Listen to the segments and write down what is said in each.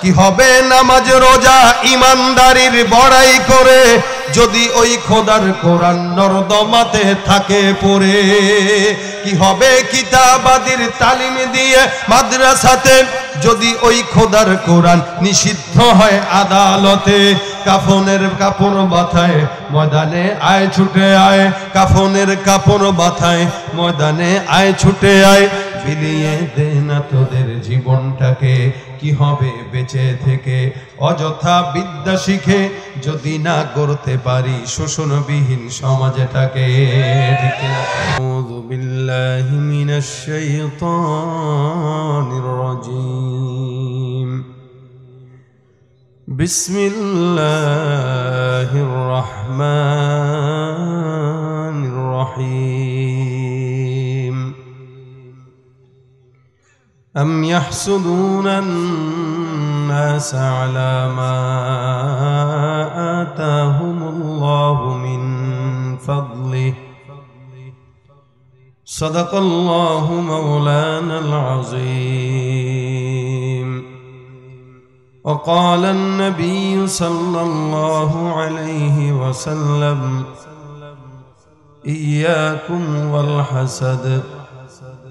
কি হবে নামাজ রোজা ইমানদারির বড়াই করে যদি ওই খোদার কোরআন নর্দমাতে থাকে পড়ে? কি হবে কিতাবাদির তালিম দিয়ে মাদ্রাসাতে যদি ওই খোদার কোরআন নিষিদ্ধ হয় আদালতে? কাফনের কাপড় মাথায় ময়দানে আয় ছুটে আয়, কাফনের কাপড় মাথায় ময়দানে আয় ছুটে আয়, বিলিয়ে দে না তোদের জীবনটাকে। কি হবে বেঁচে থেকে অযথা বিদ্যা শিখে যদি না করতে পারি শোষণবিহীন সমাজটাকে? আউযু বিল্লাহি মিনাশ শাইতানির রাজীম। বিসমিল্লাহির রহমানির রহিম। أم يحسدون الناس على ما آتاهم الله من فضله صدق الله مولانا العظيم. وقال النبي صلى الله عليه وسلم إياكم والحسد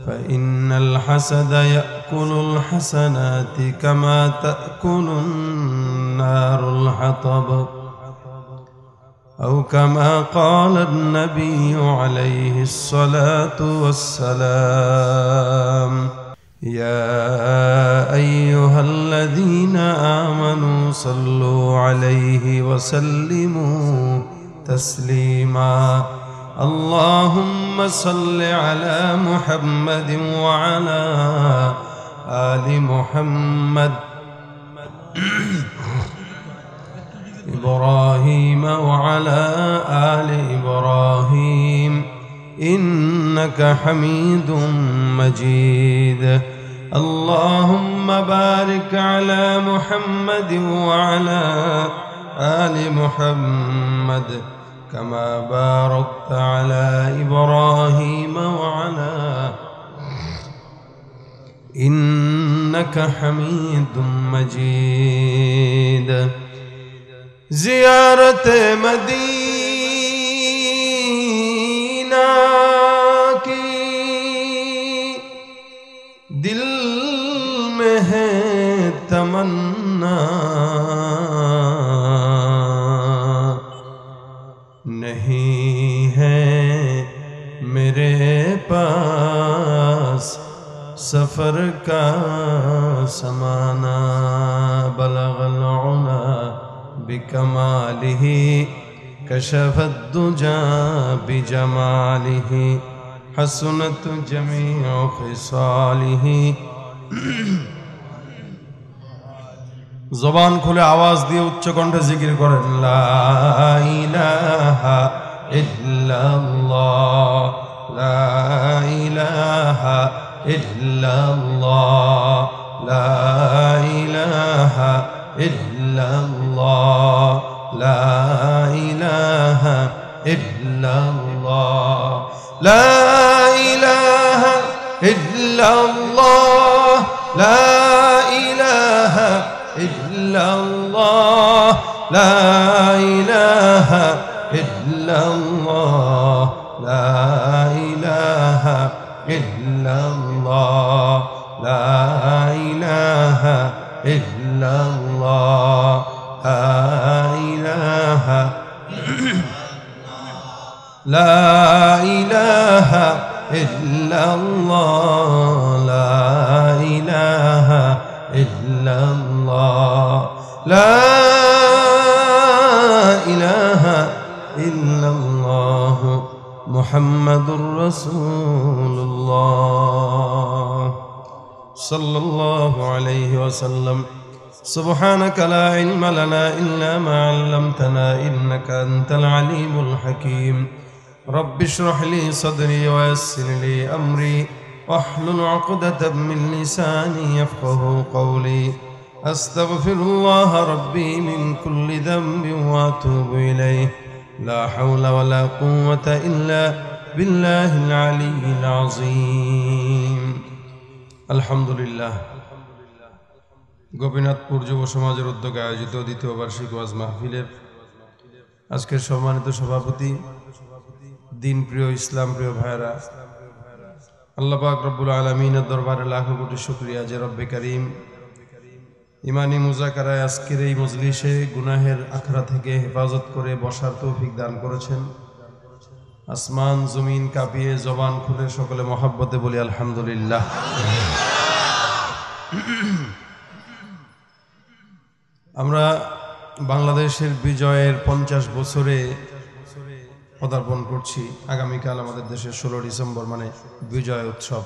فإن الحسد يأكل الحسنات كما تأكل النار الحطب أو كما قال النبي عليه الصلاة والسلام. يا أيها الذين آمنوا صلوا عليه وسلموا تسليما. اللهم صل على محمد وعلى آل محمد إبراهيم وعلى آل إبراهيم إنك حميد مجيد. اللهم بارك على محمد وعلى آل محمد كما باركت على إبراهيم وعلى إنك حميد مجيد. زيارة مدینہ کی دل میں ہے تمنا، نہیں ہے میرے پاس سفر کا سمانا. بلغ العلا بکمالہ کشف الدجى بجمالہ حسنت جمیع خصالہ. জবান খুলে আওয়াজ দিয়ে উচ্চ কণ্ঠে জিকির করেন লা ইলাহা ইল্লাল্লাহ, লা ইলাহা ইল্লাল্লাহ, লা ইলাহা ইল্লাল্লাহ, লা ইলাহা ইল্লাল্লাহ, লা ইলাহা ইল্লাল্লাহ, লা ইলাহা ইল্লাল্লাহ, লা ইলাহা ইল্লাল্লাহ, লা ইলাহা ইল্লাল্লাহ, লা ইলাহা ইল্লাল্লাহ, লা ইলাহা লা ইলাহা ইল্লাল্লাহ, লা ইলাহা ইল্লাল্লাহ, লা ইলাহা ইল্লাল্লাহ মুহাম্মাদুর রাসূলুল্লাহ সাল্লাল্লাহু আলাইহি ওয়াসাল্লাম. সুবহানাকা লা ইলমা লানা ইল্লা মা 'আল্লামতানা ইন্নাকা আনতাল আলিমুল হাকীম. রব্বি ইশরাহ লি সাদরি ওয়া ইয়াসসির লি আমরি واحلل عقدة من لساني يفقهوا قولي. أستغفر الله ربي من كل ذنب وأتوب إليه. لا حول ولا قوة إلا بالله العلي العظيم. الحمد لله. গোপীনাথপুর যুব সমাজের উদ্যোগে আয়োজিত দ্বিতীয় বার্ষিক ওয়াজ মাহফিলের আজকের সম্মানিত সভাপতি, দিন প্রিয় ইসলাম প্রিয় ভাইরা, আল্লাহ পাক রব্বুল আলামিনের দরবারে লাখো কোটি শুকরিয়া যে রব্বে কারীম ইমানি মুজাকারায় আজকের এই মজলিসে গুনাহের আখড়া থেকে হেফাজত করে বসার তৌফিক দান করেছেন। আসমান জমিন কাঁপিয়ে জবান খুলে সকলে মহাব্বতে বলি আলহামদুলিল্লাহ। আমরা বাংলাদেশের বিজয়ের 50 বছরে পদার্পণ করছি। আগামীকাল আমাদের দেশের 16 ডিসেম্বর মানে বিজয় উৎসব।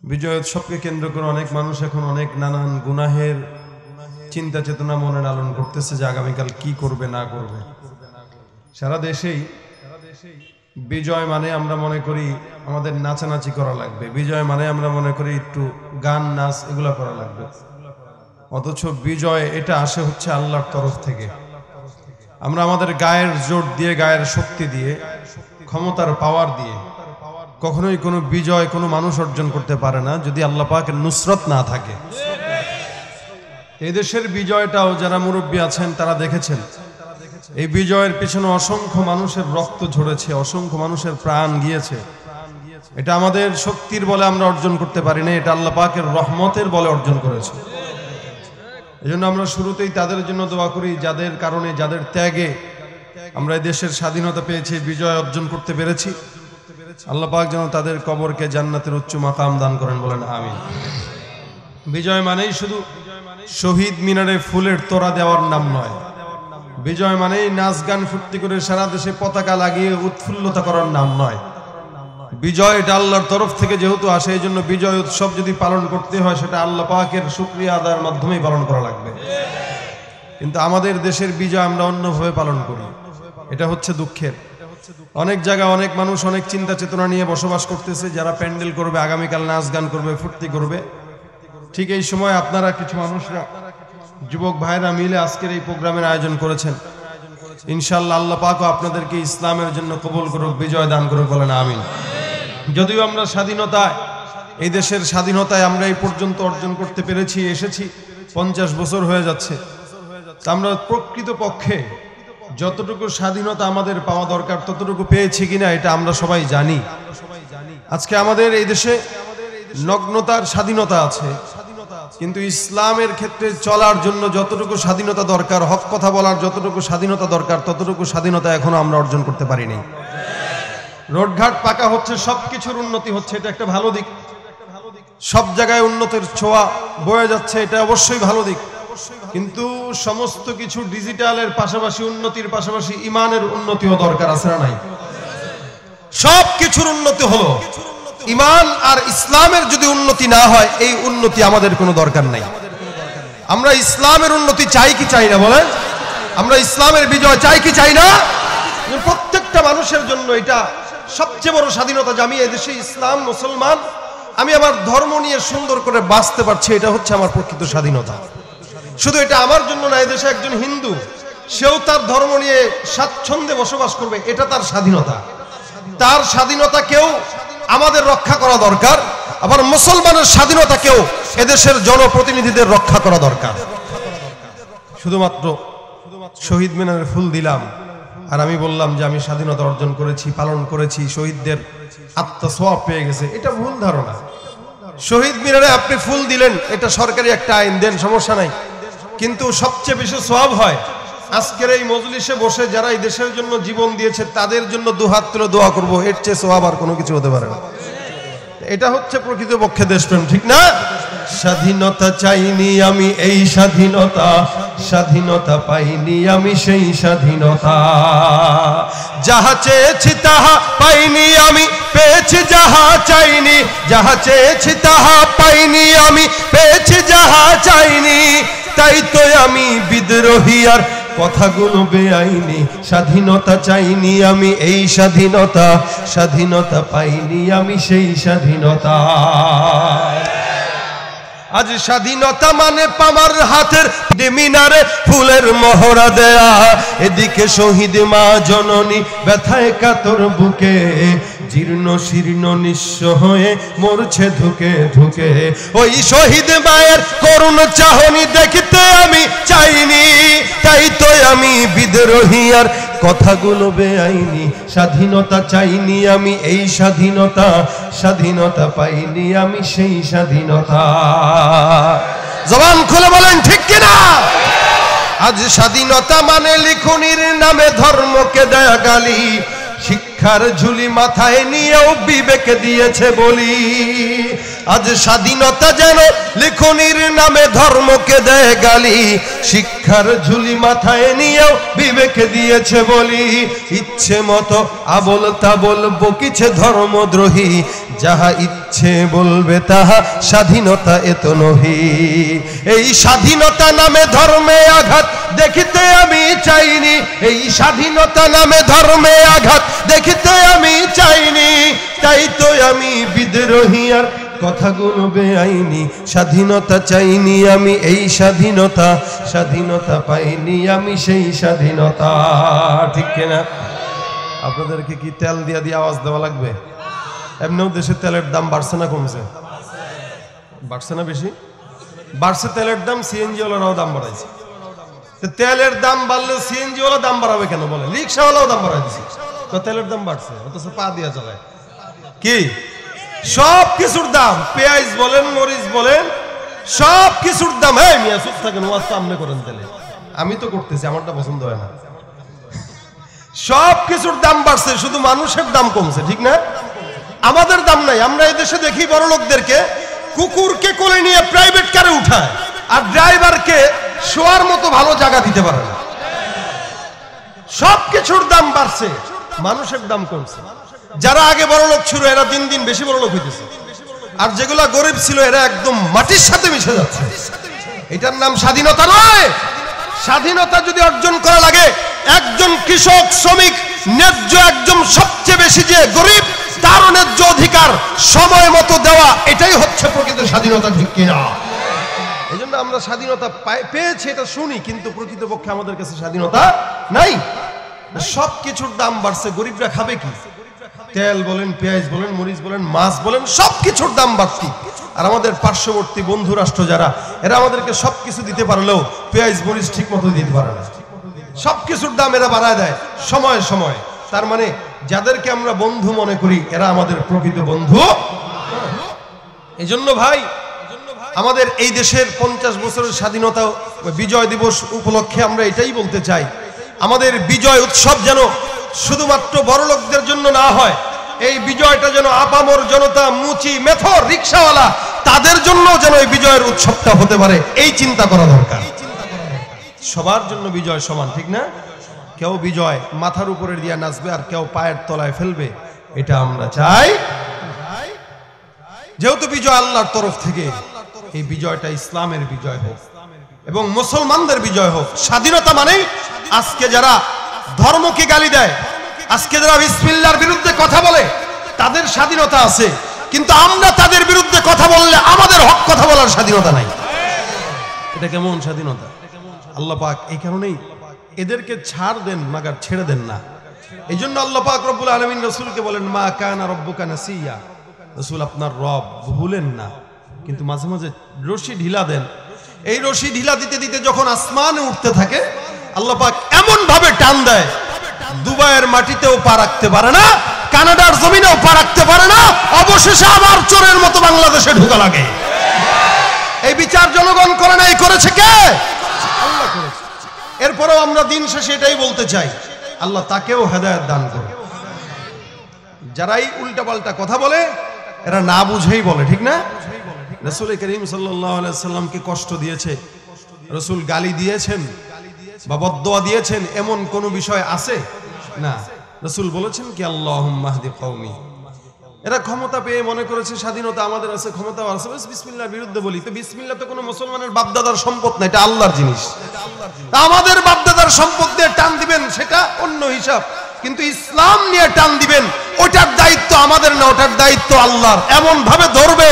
বিজয় উৎসবকে কেন্দ্র করে অনেক মানুষ এখন অনেক নানান গুনাহের চিন্তা চেতনা মনে লালন করতেছে যে আগামীকাল কি করবে না করবে। সারা দেশেই বিজয় মানে আমরা মনে করি আমাদের নাচানাচি করা লাগবে, বিজয় মানে আমরা মনে করি একটু গান নাচ এগুলা করা লাগবে। অথচ বিজয় এটা আসে হচ্ছে আল্লাহর তরফ থেকে। আমরা আমাদের গায়ের জোর দিয়ে, গায়ের শক্তি দিয়ে, ক্ষমতার পাওয়ার দিয়ে কখনোই কোনো বিজয় কোনো মানুষ অর্জন করতে পারে না যদি আল্লাহ পাকের নুসরত না থাকে। এই দেশের বিজয়টাও যারা মুরব্বী আছেন তারা দেখেছেন, এই বিজয়ের পিছনে অসংখ্য মানুষের রক্ত ঝরেছে, অসংখ্য মানুষের প্রাণ গিয়েছে। এটা আমাদের শক্তির বলে আমরা অর্জন করতে পারি না, এটা আল্লাহ পাকের রহমতের বলে অর্জন করেছে। এজন্য আমরা শুরুতেই তাদের জন্য দোয়া করি যাদের কারণে, যাদের ত্যাগে আমরা এই দেশের স্বাধীনতা পেয়েছি, বিজয় অর্জন করতে পেরেছি। আল্লাহ পাক যেন তাদের কবরকে জান্নাতের উচ্চ মাকাম দান করেন, বলেন আমিন। বিজয় মানেই শুধু শহীদ মিনারে ফুলের তোড়া দেওয়ার নাম নয়, বিজয় মানেই নাচ গান ফুর্তি করে সারা দেশে পতাকা লাগিয়ে উৎফুল্লতা করার নাম নয়। বিজয় এটা আল্লাহর তরফ থেকে যেহেতু আসে, এই জন্য বিজয় উৎসব যদি পালন করতে হয় সেটা আল্লাহ পাকের শুকরিয়া আদায়ের মাধ্যমেই পালন করা লাগবে। কিন্তু আমাদের দেশের বিজয় আমরা অন্যভাবে পালন করি, এটা হচ্ছে দুঃখের। অনেক জায়গায় অনেক মানুষ অনেক চিন্তা চেতনা নিয়ে বসবাস করতেছে, যারা প্যান্ডেল করবে, আগামীকাল নাচ গান করবে, ফুর্তি করবে। ঠিক এই সময় আপনারা কিছু মানুষরা, যুবক ভাইরা মিলে আজকের এই প্রোগ্রামের আয়োজন করেছেন। ইনশাআল্লাহ আল্লাহ পাকও আপনাদেরকে ইসলামের জন্য কবুল করুক, বিজয় দান করুক, বলেন আমিন। যদিও আমরা স্বাধীনতায়, এই দেশের স্বাধীনতায় আমরা এই পর্যন্ত অর্জন করতে পেরেছি, এসেছি 50 বছর হয়ে যাচ্ছে। আমরা প্রকৃত পক্ষে যতটুকু স্বাধীনতা আমাদের পাওয়া দরকার ততটুকু পেয়েছি কিনা এটা আমরা সবাই জানি। আজকে আমাদের এই দেশে নগ্নতার স্বাধীনতা আছে, কিন্তু ইসলামের ক্ষেত্রে চলার জন্য যতটুকু স্বাধীনতা দরকার, হক কথা বলার যতটুকু স্বাধীনতা দরকার ততটুকু স্বাধীনতা এখনো আমরা অর্জন করতে পারিনি। রোডঘাট পাকা হচ্ছে, সবকিছুর উন্নতি হচ্ছে, এটা একটা ভালো দিক। সব জায়গায় উন্নতির ছোঁয়া বয়ে যাচ্ছে, এটা অবশ্যই ভালো দিক। কিন্তু সমস্ত কিছু ডিজিটালের পাশাপাশি, উন্নতির পাশাপাশি ইমানের উন্নতিও দরকার আছে না নাই? সব কিছুর উন্নতি হলো, ইমান আর ইসলামের যদি উন্নতি না হয় এই উন্নতি আমাদের কোনো দরকার নাই। আমরা ইসলামের উন্নতি চাই কি চাই না বলেন? আমরা ইসলামের বিজয় চাই কি চাই না? প্রত্যেকটা মানুষের জন্য এটা সবচেয়ে বড় স্বাধীনতা যে আমি এদেশে ইসলাম মুসলমান, আমি আমার ধর্ম নিয়ে সুন্দর করে বাঁচতে পারছি, এটা হচ্ছে আমার প্রকৃত স্বাধীনতা। শুধু এটা আমার জন্য না, এদেশে একজন হিন্দু সেও তার ধর্ম নিয়ে স্বাচ্ছন্দ্যে বসবাস করবে, এটা তার স্বাধীনতা। তার স্বাধীনতাকেও আমাদের রক্ষা করা দরকার, আবার মুসলমানের স্বাধীনতাকেও এদেশের জনপ্রতিনিধিদের রক্ষা করা দরকার। শুধুমাত্র শহীদ মিনারে ফুল দিলাম আর আমি বললাম যে আমি স্বাধীনতা অর্জন করেছি, পালন করেছি, শহীদদের আত্মা সওয়াব পেয়ে গেছে, এটা ভুল ধারণা। শহীদ মিনারে আপনি ফুল দিলেন, এটা সরকারি একটা আইন, দেন, সমস্যা নাই। কিন্তু সবচেয়ে বেশি সওয়াব হয় আজকের এই মজলিসে বসে যারা এই দেশের জন্য জীবন দিয়েছে তাদের জন্য দুহাত তুলে দোয়া করব, এর চেয়ে সওয়াব আর কোনো কিছু হতে পারে না। এটা হচ্ছে প্রকৃতপক্ষে দেশপ্রেম, ঠিক না? স্বাধীনতা চাইনি আমি এই স্বাধীনতা, স্বাধীনতা পাইনি আমি সেই স্বাধীনতা, যাহা চেয়েছি তাহা পাইনি আমি, পেয়েছি যাহা চাইনি, যাহা চেয়েছি তাহা পাইনি আমি, পেয়েছি যাহা চাইনি, তাই তো আমি বিদ্রোহী আর কথাগুলো বেআইনি। স্বাধীনতা চাইনি আমি এই স্বাধীনতা, স্বাধীনতা পাইনি আমি সেই স্বাধীনতা। আজ স্বাধীনতা মানে পামার হাতের মিনারে ফুলের মহড়া দেয়া, এদিকে শহীদ মা জননী ব্যথায় কাতর বুকে জীর্ণ শীর্ণ নিঃস্ব হয়ে মরছে ধুকে ধুকে। ওই শহীদ মায়ের করুণ চাহনি দেখতে আমি চাইনি, তাই তো আমি বিদ্রোহী আর কথাগুলো বেআইনি। স্বাধীনতা চাইনি আমি এই স্বাধীনতা, স্বাধীনতা পাইনি আমি সেই স্বাধীনতা। জবান খুলে বলেন ঠিক কিনা? আজ স্বাধীনতা মানে লিখনির নামে ধর্মকে দেয়া গালি, শিক্ষার ঝুলি মাথায় নিয়েও বিবেক দিয়েছে বলি। আজ স্বাধীনতা যেন লিখনির নামে ধর্মকে দেয় গালি, শিক্ষার ঝুলি মাথায় নিয়েও বিবেক দিয়েছে বলি। ইচ্ছে মতো আবল তাবল বকিছে ধর্মদ্রোহী, যাহা ইচ্ছে বলবে তাহা স্বাধীনতা এত নহি। এই স্বাধীনতা নামে ধর্মে আঘাত দেখিতে আমি চাইনি, এই স্বাধীনতা নামে ধর্মে আঘাত দেখিতে আমি চাইনি, তাই তো আমি বিদ্রোহী আর কথাগুলো বেআইনি। স্বাধীনতা চাইনি আমি এই স্বাধীনতা, স্বাধীনতা পাইনি আমি সেই স্বাধীনতা। ঠিক কিনা? আপনাদেরকে কি তেল দিয়া দিয়ে আওয়াজ দেওয়া লাগবে? এমনিও দেশে তেলের দাম বাড়ছে না কমছে? বাড়ছে না বেশি? বাড়ছে তেলের দাম, সিএনজি ওয়ালারাও দাম বাড়াইছে। তেলের দাম বাড়লে সিএনজি ওয়ালা দাম বাড়াবে কেন বলে? রিক্সাওয়ালাও দাম বাড়াই দিছে। তো তেলের দাম বাড়ছে, অথচ পা দিয়া চালায়। কি সব কিছুর দাম, পেঁয়াজ বলেন মরিচ বলেন সব কিছুর দাম। হ্যাঁ মিয়া চুপ থাকেন, ওয়াজ তো আপনি করেন তাহলে, আমি তো করতেছি, আমারটা পছন্দ হয় না। সব কিছুর দাম বাড়ছে, শুধু মানুষের দাম কমছে। ঠিক না? আমাদের দাম নাই। আমরা এই দেশে দেখি বড় লোকদেরকে কুকুরকে কোলে নিয়ে প্রাইভেট কারে উঠায়, আর ড্রাইভারকে শোয়ার মতো ভালো জায়গা দিতে পারে না। সব কিছুর দাম বাড়ছে, মানুষের দাম কমছে। যারা আগে বড় লোক ছিল এরা দিন দিন বেশি বড় লোক হইতেছে, আর যেগুলা গরিব ছিল এরা একদম মাটির সাথে মিশে যাচ্ছে। এটার নাম স্বাধীনতা নয়। স্বাধীনতা যদি অর্জন করা লাগে, একজন কৃষক শ্রমিক ন্যায্য, একজন সবচেয়ে বেশি যে গরিব তারও ন্যায্য অধিকার সময় মতো দেওয়া, এটাই হচ্ছে প্রকৃত স্বাধীনতা। ঠিক কিনা? এই জন্য আমরা স্বাধীনতা পেয়েছি এটা শুনি, কিন্তু প্রকৃতপক্ষে আমাদের কাছে স্বাধীনতা নাই। সব কিছুর দাম বাড়ছে, গরিবরা খাবে কি? তেল বলেন, পেঁয়াজ বলেন, মরিচ বলেন, মাছ বলেন, সব কিছুর দাম বাড়তি। আর আমাদের পার্শ্ববর্তী বন্ধু রাষ্ট্র যারা, এরা আমাদেরকে সবকিছু দিতে পারলেও পেঁয়াজ মরিচ ঠিক মতো দিতে পারে না। সবকিছুর দাম এরা বাড়ায় দেয় সময় সময়। তার মানে যাদেরকে আমরা বন্ধু মনে করি এরা আমাদের প্রকৃত বন্ধু। এই জন্য ভাই, আমাদের এই দেশের 50 বছরের স্বাধীনতা বিজয় দিবস উপলক্ষে আমরা এটাই বলতে চাই, আমাদের বিজয় উৎসব যেন শুধুমাত্র বড় লোকদের জন্য না হয়, এই বিজয়টা যেন আপামর জনতা, মুচি মেথর রিক্সাওয়ালা, তাদের জন্য যেন এই বিজয়ের উৎসবটা হতে পারে, এই চিন্তা করা দরকার। সবার জন্য বিজয় সমান। ঠিক না? কেউ বিজয় মাথার উপরে দিয়া নাচবে আর কেউ পায়ের তলায় ফেলবে, এটা আমরা চাই। যেহেতু বিজয় আল্লাহর তরফ থেকে, এই বিজয়টা ইসলামের বিজয় হোক এবং মুসলমানদের বিজয় হোক। স্বাধীনতা মানে আজকে যারা ধর্মকে গালি দেয়, আজকে যারা বিসমিল্লাহর বিরুদ্ধে কথা বলে, তাদের স্বাধীনতা আছে, কিন্তু আমরা তাদের বিরুদ্ধে কথা বললে আমাদের হক কথা বলার স্বাধীনতা নাই। এটা কেমন স্বাধীনতা? আল্লাহ পাক এই কারণেই এদেরকে ছাড় দেন, মাগার ছেড়ে দেন না। এই জন্য আল্লাহ পাক রব্বুল আলামিন রাসূলকে বলেন, মা কানা রব্বুকা নাসিয়া, রাসূল আপনার রব ভুলেন না, কিন্তু মাঝে মাঝে রশি ঢিলা দেন। এই রশি ঢিলা দিতে দিতে যখন আসমানে উঠতে থাকে, আল্লাহ পাক এমন ভাবে টান দেয়, দুবাইয়ের মাটিতেও পা রাখতে পারে না, কানাডার জমিনেও পা রাখতে পারে না, অবশেষে আবার চোরের মতো বাংলাদেশে ঢোকা লাগে। এই বিচার জনগণ করে নাই, করেছে কে? আল্লাহ করেছে। এরপরেও আমরা দিন শেষে এটাই বলতে চাই, আল্লাহ তাকেও হেদায়েত দান করে। যারাই উল্টাপাল্টা কথা বলে এরা না বুঝেই বলে। ঠিক না? রাসূল করিম সাল্লাল্লাহু আলাইহি ওয়াসাল্লামকে কষ্ট দিয়েছে, রাসূল গালি দিয়েছেন বা বদদোয়া দিয়েছেন, এমন কোন বিষয় আছে না। রাসূল বলেছেন কি, আল্লাহুম্মা হদি কওমি। এরা ক্ষমতা পেয়ে মনে করেছে স্বাধীনতা আমাদের আছে, ক্ষমতা আছে, বিসমিল্লাহর বিরুদ্ধে বলি। তো বিসমিল্লাহ তো কোনো মুসলমানের বাপদাদার সম্পদ না, এটা আল্লাহর জিনিস। আমাদের বাপদাদার সম্পদ দিয়ে টান দিবেন সেটা অন্য হিসাব, কিন্তু ইসলাম নিয়ে টান দিবেন ওটার দায়িত্ব আমাদের না, ওটার দায়িত্ব আল্লাহর। এমন ভাবে ধরবে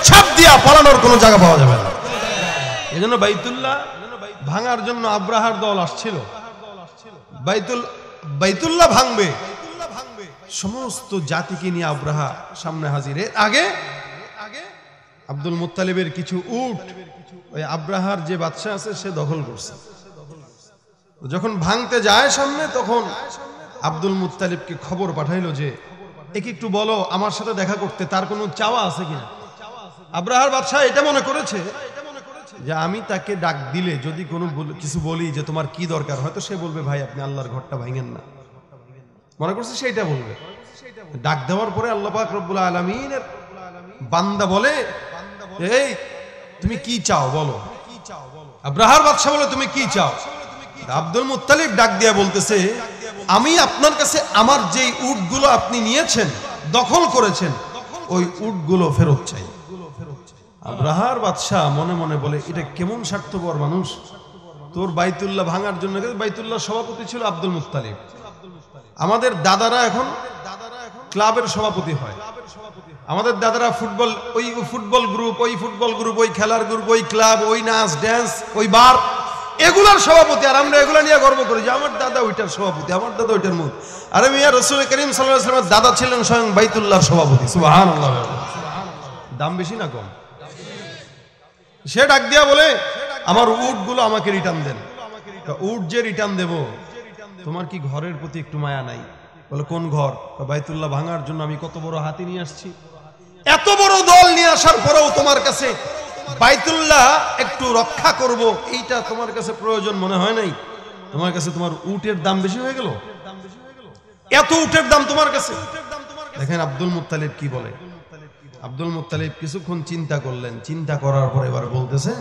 ছাপ দিয়া পালানোর কোনো জায়গা পাওয়া যাবে না। এজন্য বাইতুল্লাহ ভাঙার জন্য আব্রাহার দল আসছিল। বাইতুল্লাহ ভাঙবে, সমস্ত জাতিকে নিয়ে আব্রাহা সামনে হাজির। এর আগে আব্দুল মুত্তালিবের কিছু উট ওই আব্রাহার যে বাদশা আছে সে দখল করছে। যখন ভাঙতে যায় সামনে, তখন আব্দুল মুত্তালিবকে খবর পাঠাইলো যে একে একটু বলো আমার সাথে দেখা করতে, তার কোনো চাওয়া আছে কিনা। আব্রাহার বাদশা এটা মনে করেছে যে আমি তাকে ডাক দিলে যদি কোনো কিছু বলি যে তোমার কি দরকার, হয়তো সে বলবে ভাই আপনি আল্লাহর ঘরটা ভাঙেন না, মনে করছে সেইটা বলবে। ডাক দেওয়ার পরে আল্লাহ পাক রব্বুল আলামিনের বান্দা বলে এই তুমি কি চাও বলো। আব্রাহার বাদশা বলে তুমি কি চাও। আব্দুল মুত্তালিব ডাক দিয়া বলতেছে আমি আপনার কাছে আমার যেই উটগুলো আপনি নিয়েছেন, দখল করেছেন, ওই উটগুলো ফেরত চাই। আব্রাহার বাদশা মনে মনে বলে এটা কেমন স্বার্থপর মানুষ, তোর বাইতুল্লাহ ভাঙার জন্য। বাইতুল্লাহ সভাপতি ছিল আব্দুল মুত্তালিব। আমাদের দাদারা এখন ক্লাবের সভাপতি হয়, আমাদের দাদারা ফুটবল, ওই ফুটবল গ্রুপ, ওই ফুটবল গ্রুপ, ওই খেলার গ্রুপ, ওই ক্লাব, ওই নাচ ড্যান্স, ওই বার, এগুলার সভাপতি। আর আমরা এগুলা নিয়ে গর্ব করি যে আমার দাদা ওইটার সভাপতি, আমার দাদা ওইটার মুখ। আরে মিয়া রাসূল করিম সাল্লাল্লাহু আলাইহি ওয়াসাল্লামের দাদা ছিলেন স্বয়ং বাইতুল্লাহর সভাপতি। সুবহানাল্লাহ। দাম বেশি না কম? সে ডাক দিয়া বলে আমার উটগুলো আমাকে রিটার্ন দেন। উট যে রিটার্ন দেব, তোমার কি ঘরের প্রতি একটু মায়া নাই? বলে কোন ঘর? বাইতুল্লাহ ভাঙার জন্য আমি কত বড় হাতি নিয়ে আসছি, এত বড় দল নিয়ে আসার পরেও তোমার কাছে বাইতুল্লাহ একটু রক্ষা করব এইটা তোমার কাছে প্রয়োজন মনে হয় নাই? তোমার কাছে তোমার উটের দাম বেশি হয়ে গেল, এত উটের দাম তোমার কাছে। দেখেন আব্দুল মুত্তালিব কি বলে। আব্দুল মুত্তালিব কিছুক্ষণ চিন্তা করলেন, চিন্তা করার পরে এবার বলতেছেন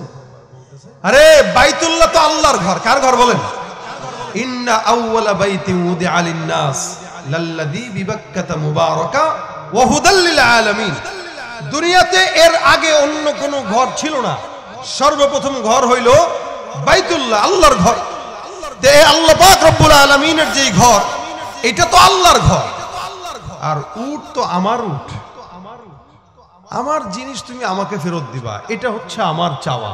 আরে বাইতুল্লাহ তো আল্লাহর ঘর। কার ঘর বলেন? ইন্না আউওয়ালা বাইতিন উদিআ লিন-নাস লাল্লাযী বিবাক্কাতা মুবারাকা ওয়া হুদাল লিল আলামিন। দুনিয়াতে এর আগে অন্য কোনো ঘর ছিল না, সর্বপ্রথম ঘর হইল বাইতুল্লাহ, আল্লাহর ঘর। তে আল্লাহ পাক রব্বুল আলামিনের যেই ঘর, এটা তো আল্লাহর ঘর। আর উট তো আমার উট, আমার জিনিস তুমি আমাকে ফেরত দিবা, এটা হচ্ছে আমার চাওয়া।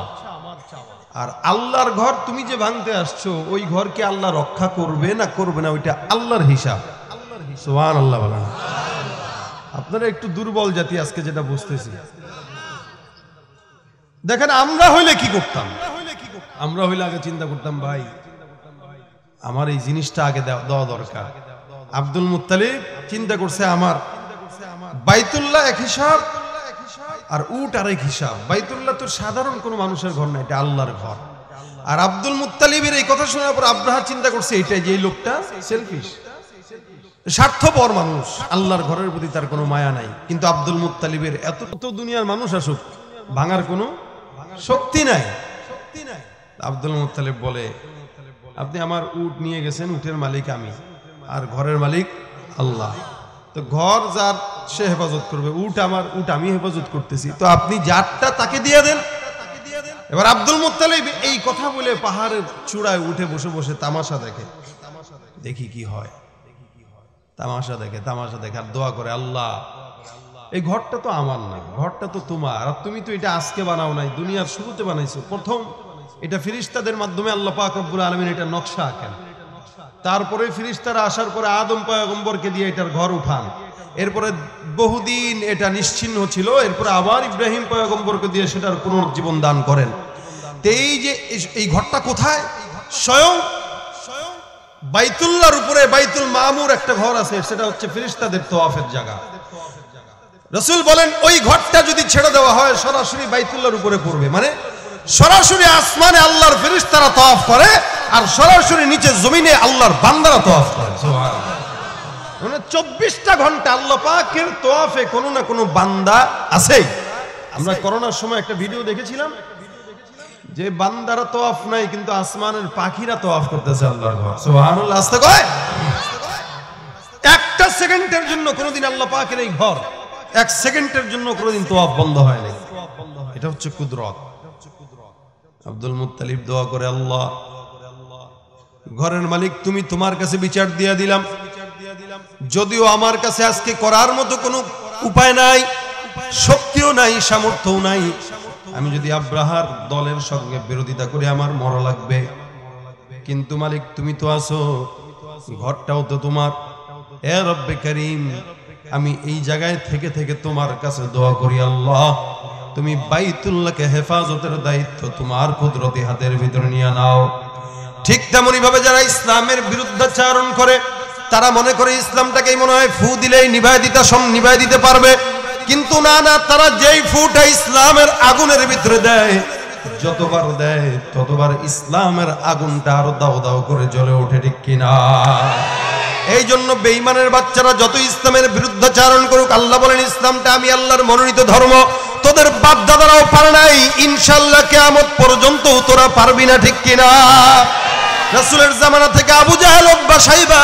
আর আল্লাহর ঘর তুমি যে ভাঙতে আসছো, ওই ঘরকে আল্লাহ রক্ষা করবে না করবে না ওইটা আল্লাহর হিসাব। সুবহানাল্লাহ বলেন। আপনারা একটু দুর্বল জাতি আজকে যেটা বুঝতেছি। দেখেন আমরা হইলে কি করতাম? আমরা হইলে আগে চিন্তা করতাম ভাই আমার এই জিনিসটা আগে দেওয়া দরকার। আব্দুল মুত্তালিব চিন্তা করছে আমার বাইতুল্লাহ এক হিসাব আর উট আরেক হিসাব। বাইতুল্লাহ তো সাধারণ কোনো মানুষের ঘর না, এটা আল্লাহর ঘর। আর আব্দুল মুত্তালিবের এই কথা শোনার পর আব্রাহা চিন্তা করছে এটাই যে লোকটা সেলফিশ, স্বার্থপর মানুষ, আল্লাহর ঘরের প্রতি তার কোনো মায়া নাই। কিন্তু আব্দুল মুত্তালিবের এত দুনিয়ার মানুষ আসুক, ভাঙার কোনো শক্তি নাই। আব্দুল মুত্তালিব বলে আপনি আমার উট নিয়ে গেছেন, উটের মালিক আমি, আর ঘরের মালিক আল্লাহ। তো ঘর যার সে হেফাজত করবে, উট আমার, উট আমি হেফাজত করতেছি, তো আপনি যারটা তাকে দিয়ে দেন। এবার আব্দুল মুত্তালিব এই কথা বলে পাহাড়ের চূড়ায় উঠে বসে বসে তামাশা দেখে, দেখি কি হয়। তামাশা দেখে আর দোয়া করে আল্লাহ এই ঘরটা তো আমার না, ঘরটা তো তোমার, আর তুমি তো এটা আজকে বানাও নাই, দুনিয়ার শুরুতে বানাইছো। প্রথম এটা ফেরেশতাদের মাধ্যমে আল্লাহ পাক রব্বুল আলামিন এটা নকশা আঁকেন, তারপরে ফেরেশতারা আসার পরে আদম পয়গম্বরকে দিয়ে এটার ঘর উঠান, এরপরে বহুদিন এটা নিশ্চিহ্ন ছিল, এরপরে আবার ইব্রাহিম পয়গম্বরকে দিয়ে সেটার পুনর্জীবন দান করেন। এই যে এই ঘরটা কোথায়? স্বয়ং বাইতুল্লাহর উপরে বাইতুল মামুর একটা ঘর আছে, সেটা হচ্ছে ফেরেশতাদের তওয়াফের জায়গা। রাসূল বলেন ওই ঘরটা যদি ছেড়ে দেওয়া হয় সরাসরি বাইতুল্লাহর উপরে পড়বে, মানে সরাসরি আসমানে আল্লাহর ফেরেশতারা তওয়াফ করে আর সরাসরি নিচে জমিনে আল্লাহর বান্দারা তওয়াফ করে। সুবহানাল্লাহ। মানে 24টা ঘন্টা আল্লাহ পাকের তওয়াফে কোনো না কোনো বান্দা আছে। আমরা করোনার সময় একটা ভিডিও দেখেছিলাম যে বান্দারা তওয়াফ নাই কিন্তু আসমানের পাখিরা তওয়াফ করতেছে আল্লাহর ঘর। সুবহানাল্লাহ। আস্তে কয় একটা সেকেন্ডের জন্য কোনোদিন আল্লাহ পাকের এই ঘর এক সেকেন্ডের জন্য কোনোদিন তওয়াফ বন্ধ হয় না। এটা হচ্ছে কুদরত। আব্দুল মুত্তালিব দোয়া করে আল্লাহ ঘরের মালিক তুমি তোমার কাছে বিচার দিয়ে দিলাম, যদিও আমার কাছে আজকে করার মতো কোনো উপায় নাই, শক্তিও নাই, সামর্থ্যও নাই, আমি যদি আব্রাহার দলের সঙ্গে বিরোধিতা করে আমার মরা লাগবে, কিন্তু মালিক তুমি তো আছো, ঘরটাও তো তোমার, এ রব্বে করিম, আমি এই জায়গায় থেকে থেকে তোমার কাছে দোয়া করি, আল্লাহ তুমি বাইতুল্লাহকে হেফাজতের দায়িত্ব তোমার কুদরতি হাতের ভিতরে নিয়ে নাও। ঠিক তেমনি ভাবে যারা ইসলামের বিরুদ্ধাচারণ করে তারা মনে করে ইসলামটাকেই মনে হয় ফু দিলেই নিভায় দিতে পারবে, কিন্তু না না, তারা যেই ফুটা ইসলামের আগুনের ভিতরে দেয়, যতবার দেয় ততবার ইসলামের আগুনটা আরো দাও দাও করে জ্বলে ওঠে, ঠিক কিনা? এই জন্য বেঈমানের বাচ্চারা যত ইসলামের বিরুদ্ধাচারণ করুক, আল্লাহ বলেন ইসলামটা আমি আল্লাহর মনোনীত ধর্ম, তোদের বাপ দাদারাও পারে নাই, ইনশাআল্লাহ কিয়ামত পর্যন্ত তোরা পারবি না, ঠিক কিনা? রাসূলের জামানা থেকে আবু জাহেল ওতবা সাইবা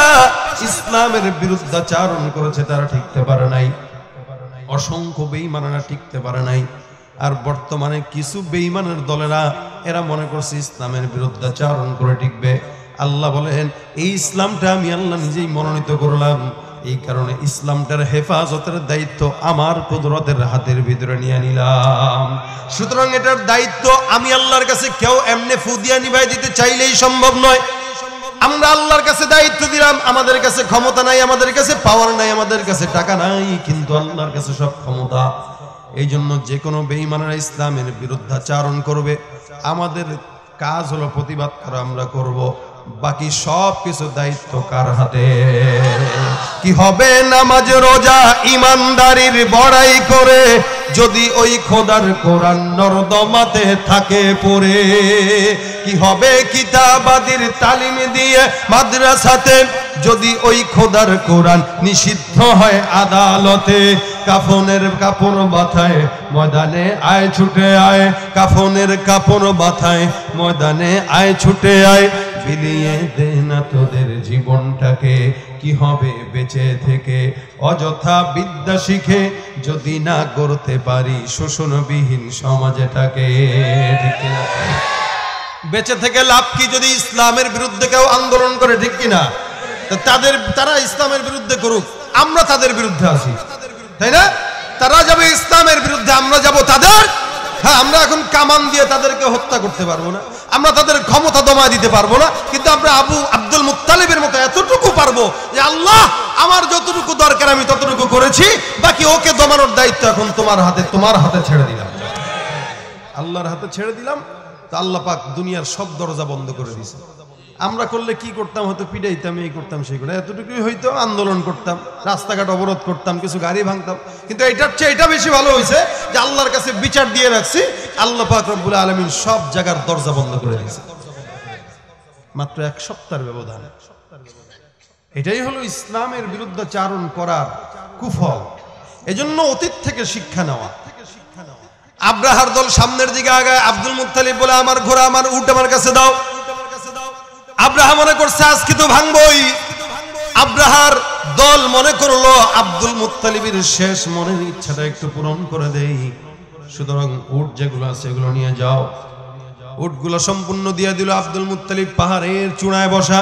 ইসলামের বিরুদ্ধাচারণ করেছে, তারা টিকতে পারে নাই। অসংখ্য বেঈমানেরা টিকতে পারে নাই। আর বর্তমানে কিছু বেঈমানের দলেরা এরা মনে করছে ইসলামের বিরুদ্ধাচারণ করে টিকবে। আল্লাহ বলেন এই ইসলামটা আমি আল্লাহ নিজেই মনোনীত করলাম, এই কারণে ইসলামটার হেফাজতের দায়িত্ব আমার কুদরতের হাতের ভিতরে নিয়ে নিলাম। সুতরাং এটার দায়িত্ব আমি আল্লাহর কাছে কেউ এমনি ফু দিয়া নিভাই দিতে চাইলেই সম্ভব নয়। আমরা আল্লাহর কাছে দায়িত্ব দিলাম, আমাদের কাছে ক্ষমতা নাই, আমাদের কাছে পাওয়ার নাই, আমাদের কাছে টাকা নাই, কিন্তু আল্লাহর কাছে সব ক্ষমতা। এই জন্য যে কোনো বেঈমানেরা ইসলামের বিরুদ্ধাচারণ করবে, আমাদের কাজ হলো প্রতিবাদ করা, আমরা করব, বাকি সব কিছু দায়িত্ব কার হাতে? কি হবে নামাজ রোজা ইমানদারির বড়াই করে, যদি ওই খোদার কোরআন নরদমাতে থাকে পড়ে? কি হবে কিতাবাদির তালিম দিয়ে মাদ্রাসাতে, যদি ওই খোদার কোরআন নিষিদ্ধ হয় আদালতে? কাফনের কাপড় মাথায় ময়দানে আয় ছুটে আয়, কাফনের কাপড় মাথায় ময়দানে আয় ছুটে আয়, বিলিয়ে দে না তোদের জীবনটাকে, কি হবে বেঁচে থেকে অযথা বিদ্যা শিখে, যদি না করতে পারি শোষণবিহীন সমাজটাকে? ঠিক না? বেঁচে থেকে লাভ কি যদি ইসলামের বিরুদ্ধে কেউ আন্দোলন করে, ঠিক কিনা? তারা ইসলামের বিরুদ্ধে করুক, আমরা তাদের বিরুদ্ধে আছি, তাই না? তারা যাবে ইসলামের বিরুদ্ধে, আমরা যাব তাদের। হ্যাঁ, আমরা এখন কামান দিয়ে তাদেরকে হত্যা করতে পারবো না, আমরা তাদের ক্ষমতা দমায় দিতে পারবো না, কিন্তু আমরা আব্দুল মুত্তালিবের মতো এতটুকু পারবো যে আল্লাহ আমার যতটুকু দরকার আমি ততটুকু করেছি, বাকি ওকে দমানোর দায়িত্ব এখন তোমার হাতে ছেড়ে দিলাম, আল্লাহর হাতে ছেড়ে দিলাম। তো আল্লাহ পাক দুনিয়ার সব দরজা বন্ধ করে দিয়েছে। আমরা করলে কি করতাম? হয়তো পিটাইতাম, এই করতাম, সেই করতাম, এতটুকুই হয়তো আন্দোলন করতাম, রাস্তাঘাট অবরোধ করতাম, কিছু গাড়ি ভাঙতাম, কিন্তু এটার চেয়ে এটা বেশি ভালো হয়েছে যে আল্লাহর কাছে বিচার দিয়ে রাখছি, আল্লাহ পাক রব্বুল আলামিন সব জায়গার দরজা বন্ধ করে দিয়েছে মাত্র এক সপ্তাহের ব্যবধান। এটাই হলো ইসলামের বিরুদ্ধাচারণ করার কুফল। এজন্য অতীত থেকে শিক্ষা নেওয়া। আব্রাহার দল সামনের দিকে আগায়, আব্দুল মুত্তালিব বলে আমার ঘোড়া আমার উট আমার কাছে দাও। আব্রাহা মনে করছে আজকে তো ভাঙবই। আব্রাহার দল মনে করলো আব্দুল মুত্তালিবের শেষ মনের ইচ্ছাটা একটু পূরণ করে দেই, সুতরাং উট যেগুলো আছে এগুলো নিয়ে যাও। উটগুলো সম্পূর্ণ দিয়ে দিল। আব্দুল মুত্তালিব পাহাড়ের চূড়ায় বসা,